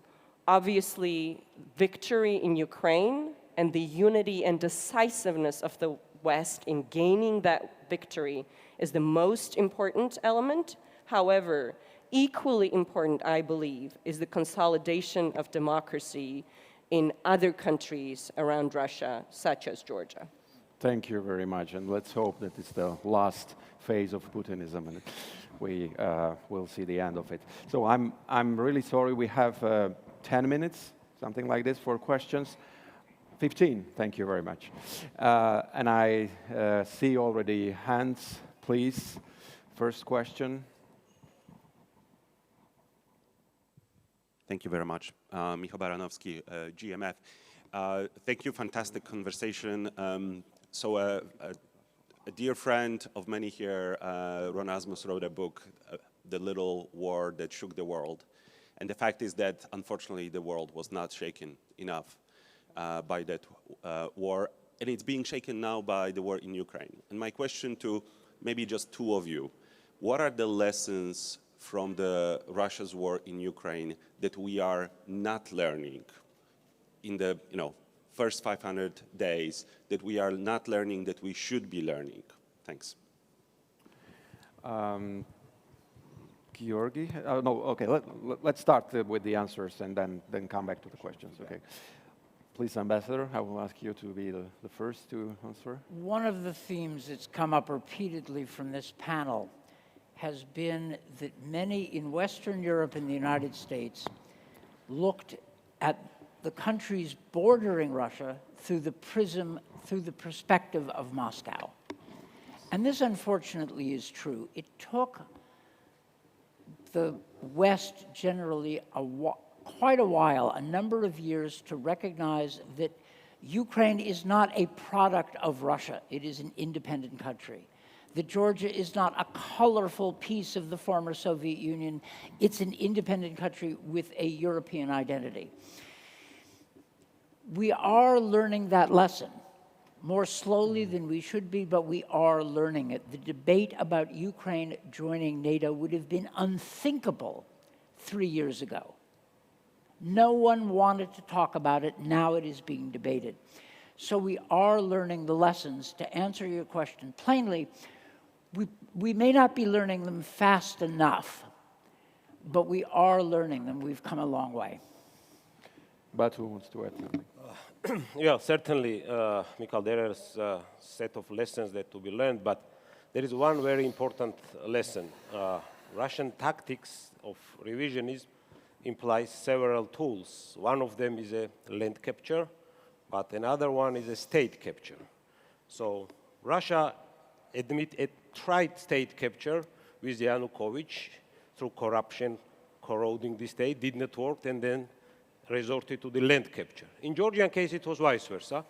obviously victory in Ukraine and the unity and decisiveness of the West in gaining that victory is the most important element. However, equally important, I believe, is the consolidation of democracy in other countries around Russia, such as Georgia. Thank you very much, and let's hope that it's the last phase of Putinism, and we will see the end of it. So I'm really sorry, we have 10 minutes, something like this, for questions. 15, thank you very much. And I see already hands, please. First question. Thank you very much. Michał Baranowski, GMF. Thank you, fantastic conversation. A dear friend of many here, Ron Asmus, wrote a book, The Little War That Shook the World. And the fact is that, unfortunately, the world was not shaken enough by that war. And it's being shaken now by the war in Ukraine. And my question to maybe just two of you, what are the lessons from the Russia's war in Ukraine that we are not learning in the first 500 days, that we are not learning that we should be learning? Thanks. Georgi? No, okay, let's start with the answers and then come back to the questions, okay? Please, Ambassador, I will ask you to be the first to answer. One of the themes that's come up repeatedly from this panel has been that many in Western Europe and the United States looked at the countries bordering Russia through the perspective of Moscow. And this, unfortunately, is true. It took the West generally quite a while, a number of years, to recognize that Ukraine is not a product of Russia. It is an independent country. That Georgia is not a colorful piece of the former Soviet Union. It's an independent country with a European identity. We are learning that lesson more slowly than we should be, but we are learning it. The debate about Ukraine joining NATO would have been unthinkable 3 years ago. No one wanted to talk about it. Now it is being debated. So we are learning the lessons. To answer your question plainly, we may not be learning them fast enough, but we are learning them. We've come a long way. Batu wants to add something. Yeah, certainly, Mikhail, there is a set of lessons that to be learned, but there is one very important lesson. Russian tactics of revisionism implies several tools. One of them is a land capture, but another one is a state capture. So Russia tried state capture with Yanukovych through corruption, corroding the state, did not work, and then resorted to the land capture. In Georgian case, it was vice versa.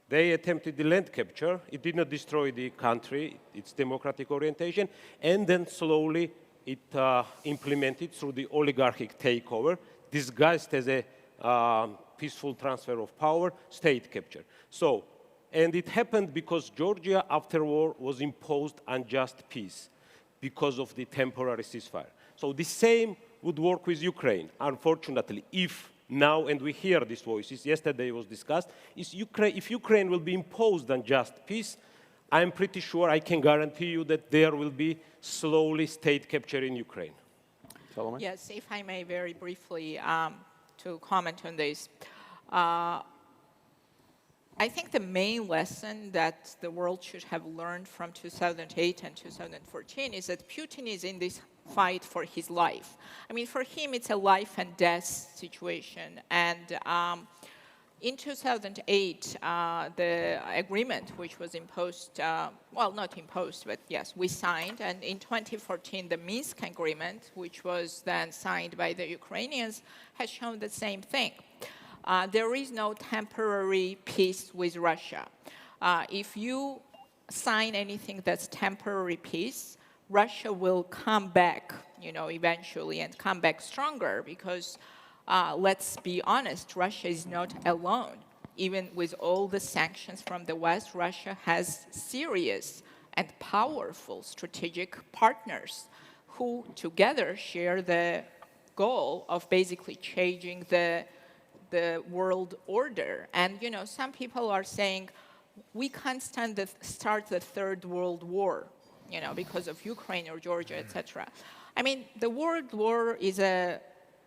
They attempted the land capture. It did not destroy the country, its democratic orientation, and then slowly it implemented through the oligarchic takeover, disguised as a peaceful transfer of power, state capture. So, and it happened because Georgia, after war, was imposed unjust peace because of the temporary ceasefire. So the same would work with Ukraine, unfortunately, if now, and we hear these voices, yesterday it was discussed, if Ukraine will be imposed unjust peace, I'm pretty sure, I can guarantee you that there will be slowly state capture in Ukraine. Salome? Yes, if I may very briefly to comment on this. I think the main lesson that the world should have learned from 2008 and 2014 is that Putin is in this fight for his life. I mean, for him, it's a life and death situation. And in 2008, the agreement which was imposed, well, not imposed, but yes, we signed. And in 2014, the Minsk agreement, which was then signed by the Ukrainians, has shown the same thing. There is no temporary peace with Russia. If you sign anything that's temporary peace, Russia will come back, eventually, and come back stronger because, let's be honest, Russia is not alone. Even with all the sanctions from the West, Russia has serious and powerful strategic partners who together share the goal of basically changing the world order. And, some people are saying, we can't start the Third World War, because of Ukraine or Georgia, etc. I mean, the World War is a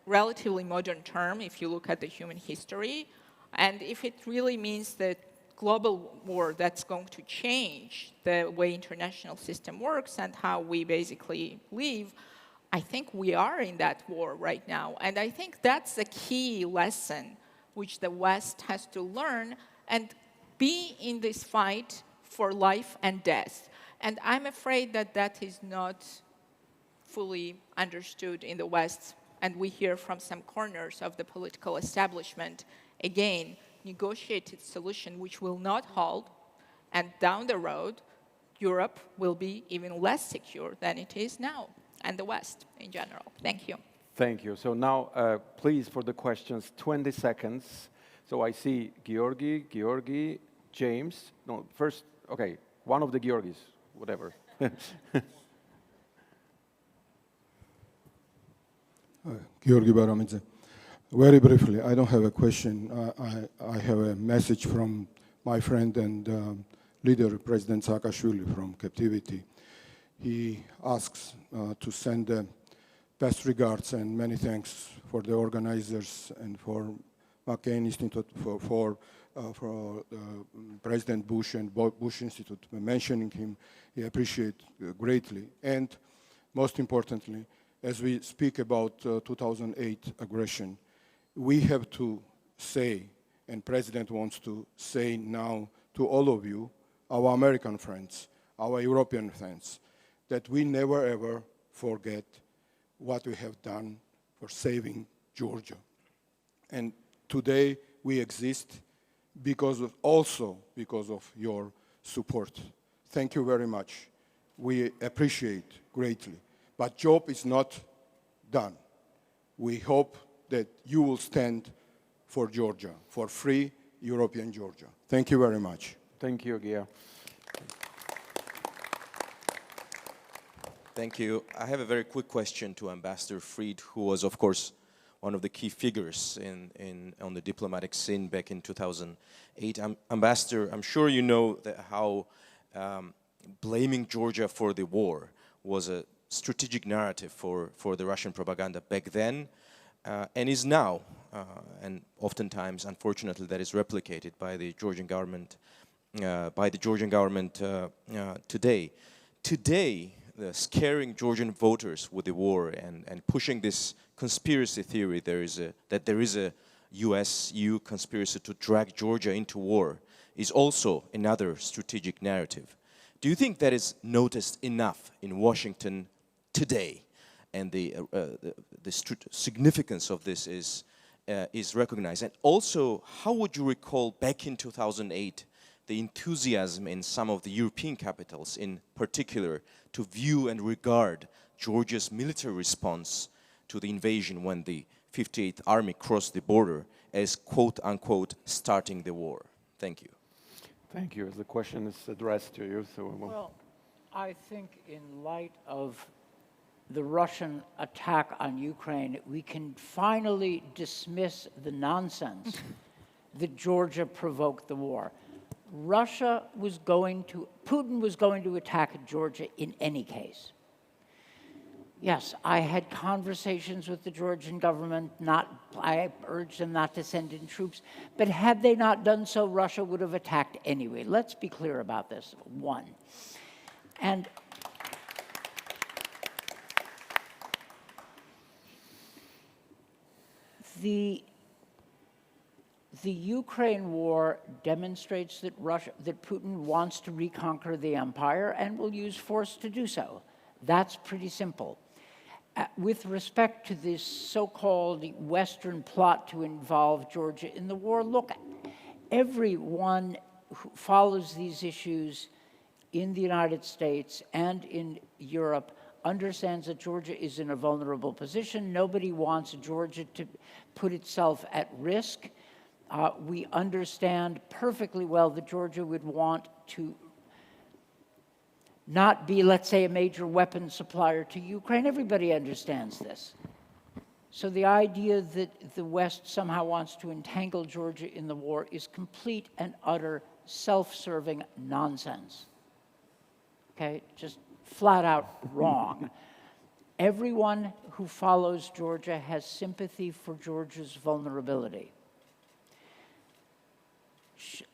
relatively modern term if you look at the human history. And if it really means that global war that's going to change the way international system works and how we basically live, I think we are in that war right now. And I think that's a key lesson which the West has to learn and be in this fight for life and death. And I'm afraid that that is not fully understood in the West. And we hear from some corners of the political establishment, again, negotiated solution which will not hold. And down the road, Europe will be even less secure than it is now, and the West in general. Thank you. Thank you. So now, please, for the questions, 20 seconds. So I see Georgi, James. No, first, okay, one of the Georgis, whatever. Georgi Baramidze. Very briefly, I don't have a question. I have a message from my friend and leader, President Saakashvili from captivity. He asks to send best regards and many thanks for the organizers and for McCain Institute, for President Bush and Bush Institute mentioning him. He appreciates greatly. And most importantly, as we speak about 2008 aggression, we have to say, and President wants to say now to all of you, our American friends, our European friends, that we never ever forget what we have done for saving Georgia. And today we exist also because of your support. Thank you very much. We appreciate greatly. But job is not done. We hope that you will stand for Georgia, for free European Georgia. Thank you very much. Thank you, Gia. Thank you. I have a very quick question to Ambassador Fried, who was, of course, one of the key figures on the diplomatic scene back in 2008. Ambassador, I'm sure you know how blaming Georgia for the war was a strategic narrative for the Russian propaganda back then and is now, and oftentimes, unfortunately, that is replicated by the Georgian government, today. Today, the scaring Georgian voters with the war and pushing this conspiracy theory that there is a US-EU conspiracy to drag Georgia into war is also another strategic narrative. Do you think that is noticed enough in Washington today, and the significance of this is recognized? And also, how would you recall back in 2008 the enthusiasm in some of the European capitals, in particular, to view and regard Georgia's military response to the invasion when the 58th Army crossed the border as quote-unquote starting the war? Thank you. Thank you. The question is addressed to you. So Well, I think in light of the Russian attack on Ukraine, we can finally dismiss the nonsense that Georgia provoked the war. Putin was going to attack Georgia in any case. Yes, I had conversations with the Georgian government. I urged them not to send in troops. But had they not done so, Russia would have attacked anyway. Let's be clear about this, one. And the Ukraine war demonstrates that Putin wants to reconquer the empire and will use force to do so. That's pretty simple. With respect to this so-called Western plot to involve Georgia in the war, look, everyone who follows these issues in the United States and in Europe understands that Georgia is in a vulnerable position. Nobody wants Georgia to put itself at risk. We understand perfectly well that Georgia would want to not be, let's say, a major weapons supplier to Ukraine. Everybody understands this. So the idea that the West somehow wants to entangle Georgia in the war is complete and utter self-serving nonsense. Okay, just flat out wrong. Everyone who follows Georgia has sympathy for Georgia's vulnerability.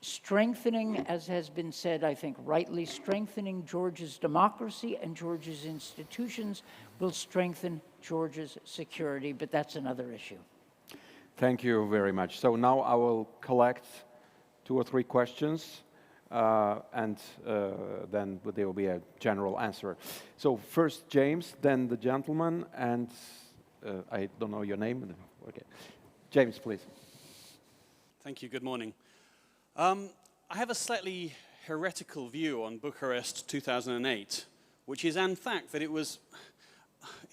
Strengthening, as has been said, I think rightly, strengthening Georgia's democracy and Georgia's institutions will strengthen Georgia's security, but that's another issue. thank you very much. So now I will collect 2 or 3 questions, and then there will be a general answer. So first James, then the gentleman, and I don't know your name. Okay, James, please. Thank you. Good morning. I have a slightly heretical view on Bucharest 2008, which is in fact that it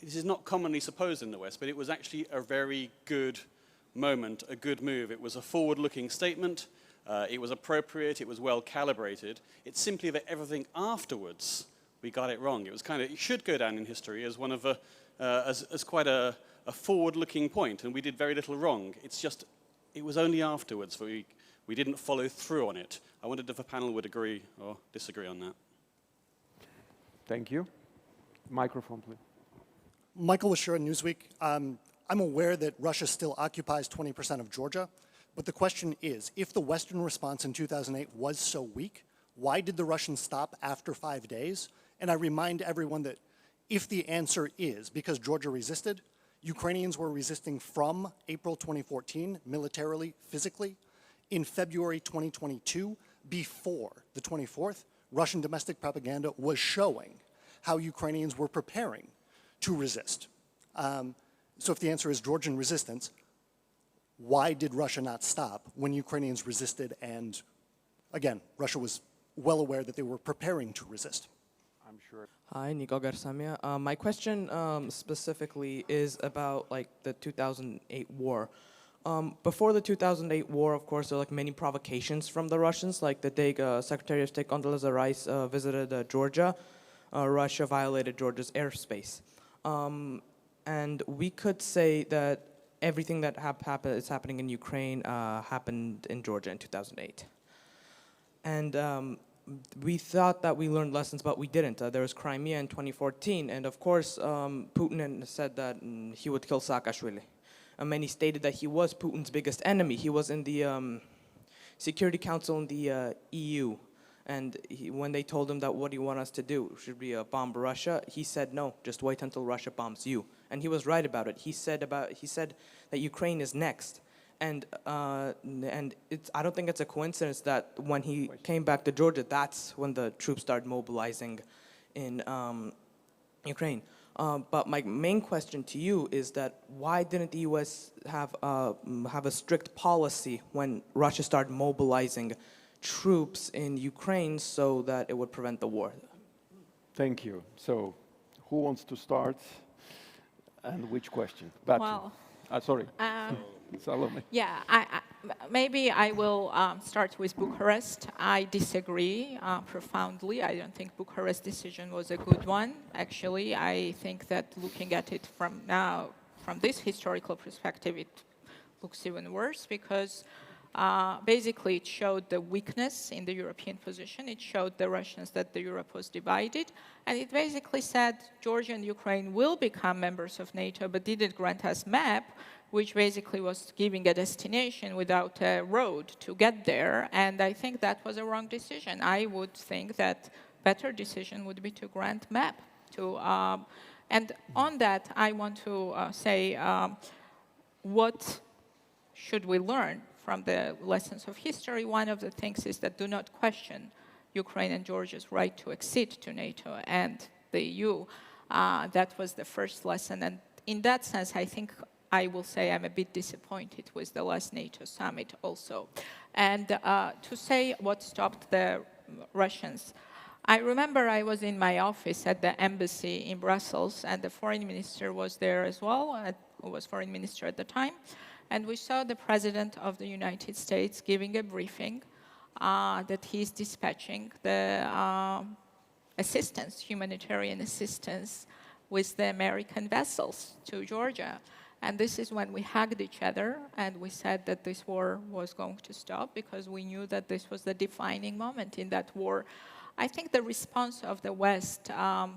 is not commonly supposed in the West, but it was actually a very good moment, a good move. It was a forward-looking statement. It was appropriate. It was well calibrated. It's simply that everything afterwards, we got it wrong. It should go down in history as one of as quite a forward-looking point, and we did very little wrong. It's just, it was only afterwards that we didn't follow through on it. I wondered if the panel would agree or disagree on that. Thank you. Microphone, please. Michael Washura, Newsweek. I'm aware that Russia still occupies 20% of Georgia, but the question is, if the Western response in 2008 was so weak, why did the Russians stop after 5 days? And I remind everyone that if the answer is because Georgia resisted, Ukrainians were resisting from April 2014, militarily, physically. In February 2022, before the 24th, Russian domestic propaganda was showing how Ukrainians were preparing to resist. So if the answer is Georgian resistance, why did Russia not stop when Ukrainians resisted and, again, Russia was well aware that they were preparing to resist? I'm sure. Hi, Nico Garsamia. My question specifically is about like the 2008 war. Before the 2008 war, of course, there were like many provocations from the Russians. Like the day Secretary of State Condoleezza Rice visited Georgia, Russia violated Georgia's airspace. And we could say that everything that is happening in Ukraine happened in Georgia in 2008. And we thought that we learned lessons, but we didn't. There was Crimea in 2014, and of course, Putin said that he would kill Saakashvili. Many stated that he was Putin's biggest enemy. He was in the Security Council in the EU, and when they told him that what do you want us to do, should we bomb Russia, he said no, just wait until Russia bombs you. And he was right about it. He said that Ukraine is next. And I don't think it's a coincidence that when he came back to Georgia, that's when the troops started mobilizing in Ukraine. But my main question to you is that why didn't the U.S. have a strict policy when Russia started mobilizing troops in Ukraine so that it would prevent the war? Thank you. So, who wants to start? And which question? Batu. Well, sorry. Salome. Yeah, maybe I will start with Bucharest. I disagree profoundly. I don't think Bucharest decision was a good one. Actually, I think that looking at it from this historical perspective, it looks even worse because basically it showed the weakness in the European position. It showed the Russians that the Europe was divided. And it basically said Georgia and Ukraine will become members of NATO, but didn't grant us map, which basically was giving a destination without a road to get there. And I think that was a wrong decision. I would think that better decision would be to grant map. And on that, I want to say what should we learn from the lessons of history. One of the things is that do not question Ukraine and Georgia's right to accede to NATO and the EU. That was the first lesson. And in that sense, I think I will say I'm a bit disappointed with the last NATO summit also. And to say what stopped the Russians, I remember I was in my office at the embassy in Brussels, and the foreign minister was there as well, who was foreign minister at the time. And we saw the president of the United States giving a briefing that he's dispatching the assistance, humanitarian assistance, with the American vessels to Georgia. And this is when we hugged each other and we said that this war was going to stop because we knew that this was the defining moment in that war. I think the response of the West, I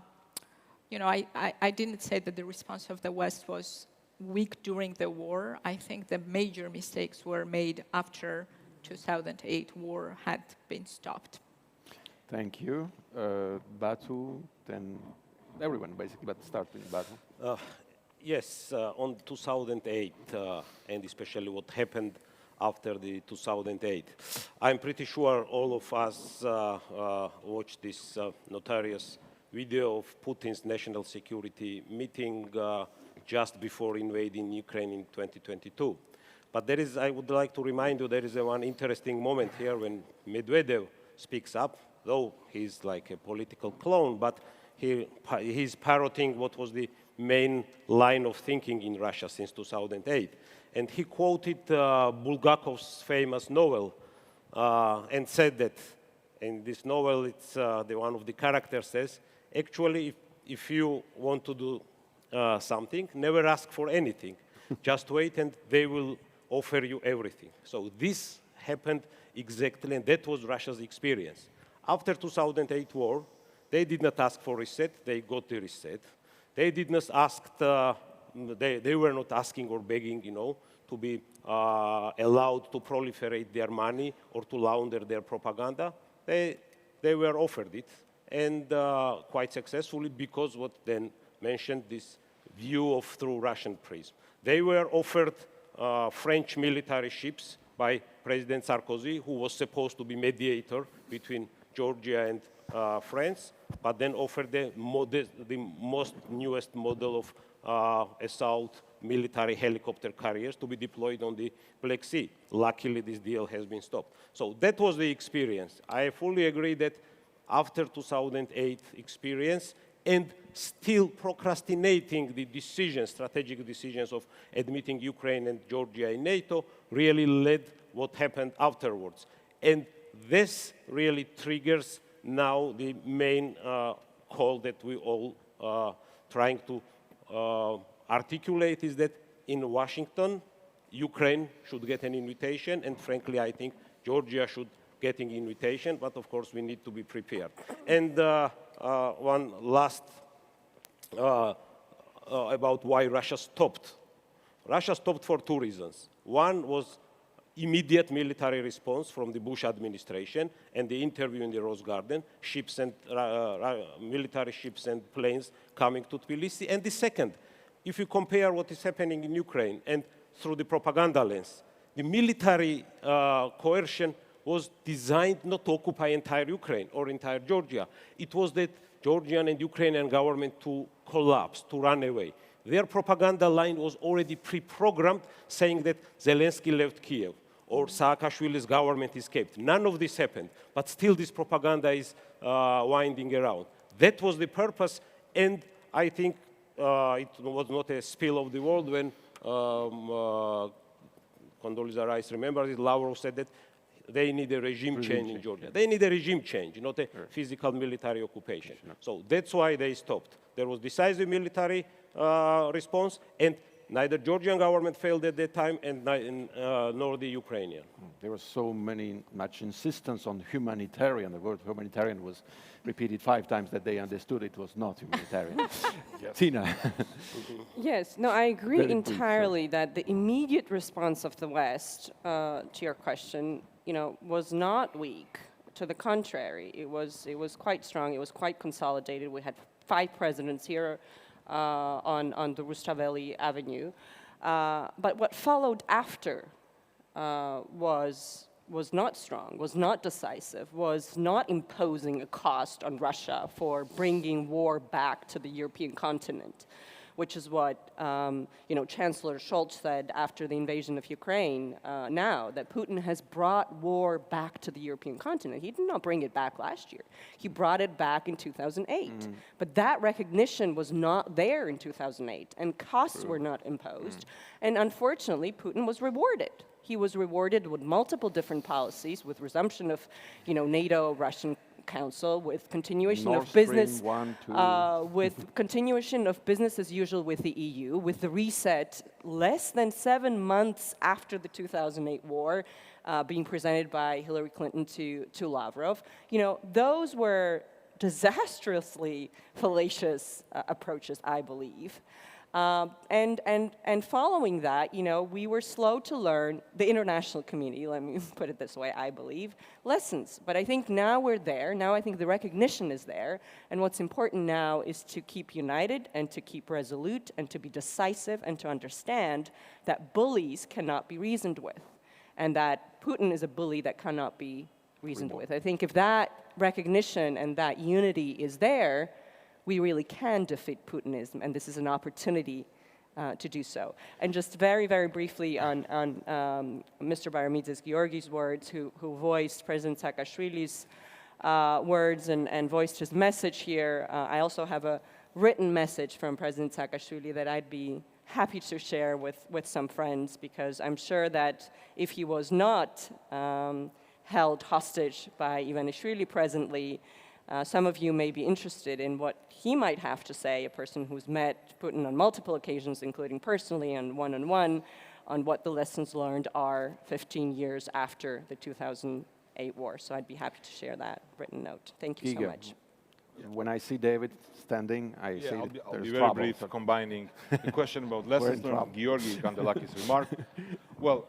didn't say that the response of the West was weak during the war. I think the major mistakes were made after 2008 war had been stopped. Thank you. Batu, then everyone basically, but start with Batu. Yes, on 2008, and especially what happened after the 2008. I'm pretty sure all of us watched this notorious video of Putin's national security meeting just before invading Ukraine in 2022. But I would like to remind you, there is one interesting moment here when Medvedev speaks up, though he's like a political clone, but he's parroting what was the main line of thinking in Russia since 2008. And he quoted Bulgakov's famous novel and said that in this novel, it's one of the characters says, actually, if you want to do something, never ask for anything. Just wait and they will offer you everything. So this happened exactly, and that was Russia's experience. After 2008 war, they did not ask for reset, they got the reset. They did not ask, they were not asking or begging, to be allowed to proliferate their money or to launder their propaganda. They were offered it, and quite successfully, because what then mentioned this view through Russian prism. They were offered French military ships by President Sarkozy, who was supposed to be mediator between Georgia and France, but then offered the most newest model of assault military helicopter carriers to be deployed on the Black Sea. Luckily, this deal has been stopped. So that was the experience. I fully agree that after 2008 experience and still procrastinating the decisions, strategic decisions of admitting Ukraine and Georgia in NATO really led what happened afterwards. And this really triggers now the main call that we all trying to articulate is that in Washington, Ukraine should get an invitation, and frankly, I think Georgia should get an invitation, but of course we need to be prepared. And one last about why Russia stopped. Russia stopped for two reasons. One was immediate military response from the Bush administration and the interview in the Rose Garden, ships and military ships and planes coming to Tbilisi. And the second, if you compare what is happening in Ukraine and through the propaganda lens, the military coercion was designed not to occupy entire Ukraine or entire Georgia. It was that Georgian and Ukrainian government to collapse, to run away. Their propaganda line was already pre-programmed, saying that Zelensky left Kiev or Saakashvili's government escaped. None of this happened, but still this propaganda is winding around. That was the purpose, and I think it was not a spill of the world when Condoleezza Rice remembers it, Lavrov said that they need a regime change in Georgia. They need a regime change, not a physical military occupation. So that's why they stopped. There was decisive military response, and neither Georgian government failed at that time, and nor the Ukrainian. There was so much insistence on humanitarian. The word humanitarian was repeated 5 times that they understood it was not humanitarian. Yes. Tina. Yes, no, I agree entirely that the immediate response of the West to your question, was not weak. To the contrary, it was quite strong. It was quite consolidated. We had 5 presidents here on the Rustaveli Avenue. But what followed after was not strong, was not decisive, was not imposing a cost on Russia for bringing war back to the European continent, which is what Chancellor Scholz said after the invasion of Ukraine now, that Putin has brought war back to the European continent. He did not bring it back last year. He brought it back in 2008. But that recognition was not there in 2008, and costs were not imposed. And unfortunately, Putin was rewarded. He was rewarded with multiple different policies, with resumption of NATO-Russian Council, with continuation of business, with continuation of business as usual with the EU, with the reset less than 7 months after the 2008 war, being presented by Hillary Clinton to Lavrov. Those were disastrously fallacious approaches, I believe. And following that, we were slow to learn, the international community, let me put it this way, I believe, lessons. But I think now we're there. Now I think the recognition is there. And what's important now is to keep united and to keep resolute and to be decisive and to understand that bullies cannot be reasoned with, and that Putin is a bully that cannot be reasoned with. I think if that recognition and that unity is there, we really can defeat Putinism, and this is an opportunity to do so. And just very, very briefly on Mr. Baramidze's Georgi's words, who voiced President Saakashvili's words and voiced his message here, I also have a written message from President Saakashvili that I'd be happy to share with some friends, because I'm sure that if he was not held hostage by Ivanishvili presently, some of you may be interested in what he might have to say, a person who's met Putin on multiple occasions, including personally and one-on-one, on what the lessons learned are 15 years after the 2008 war. So I'd be happy to share that written note. Thank you so much. When I see David standing, I see I'll there's be very trouble. brief, combining the question about lessons learned, Georgi Kandelaki's remark. Well,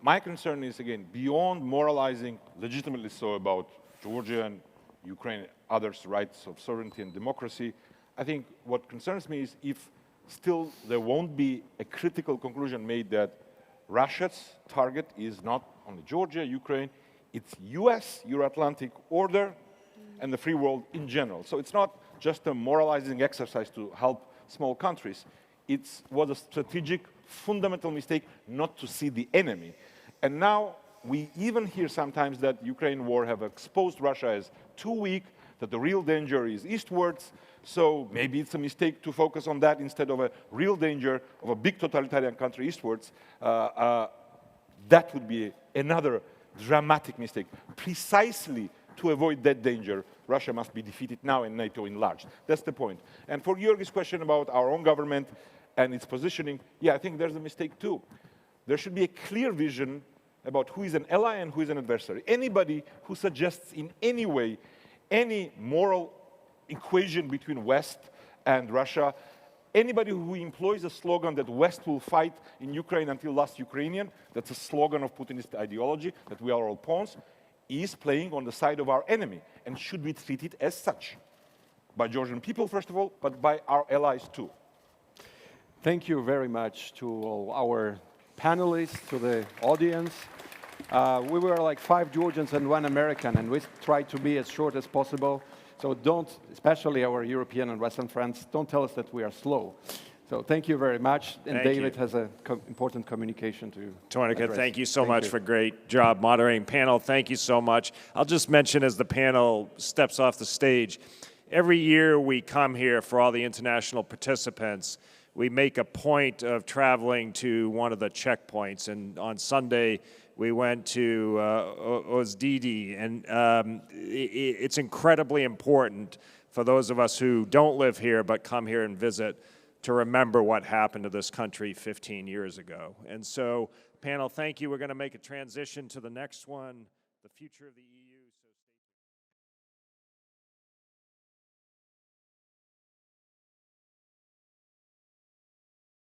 my concern is, again, beyond moralizing, legitimately so, about Georgia and Ukraine, others' rights of sovereignty and democracy. I think what concerns me is if still there won't be a critical conclusion made that Russia's target is not only Georgia, Ukraine, it's US, Euro-Atlantic order, and the free world in general. So it's not just a moralizing exercise to help small countries. It was a strategic, fundamental mistake not to see the enemy. And now we even hear sometimes that Ukraine war have exposed Russia as too weak, that the real danger is eastwards. So maybe it's a mistake to focus on that instead of a real danger of a big totalitarian country eastwards. That would be another dramatic mistake. Precisely to avoid that danger, Russia must be defeated now and NATO enlarged. That's the point. And for Georgi's question about our own government and its positioning, yeah, I think there's a mistake too. There should be a clear vision about who is an ally and who is an adversary. Anybody who suggests in any way any moral equation between West and Russia, anybody who employs a slogan that West will fight in Ukraine until last Ukrainian, that's a slogan of Putinist ideology, that we are all pawns, is playing on the side of our enemy and should be treated as such. By Georgian people, first of all, but by our allies too. Thank you very much to all our panelists, to the audience. We were like 5 Georgians and 1 American, and we tried to be as short as possible. So don't, especially our European and Western friends, don't tell us that we are slow. So thank you very much. And Thank David you. has an important communication to Thornike, address. thank you so Thank much you. for a great job moderating. Panel, thank you so much. I'll just mention as the panel steps off the stage, every year we come here for all the international participants. We make a point of traveling to one of the checkpoints, and on Sunday we went to Ozdidi, and it's incredibly important for those of us who don't live here but come here and visit to remember what happened to this country 15 years ago. And so, panel, thank you. We're going to make a transition to the next one, the future of the EU.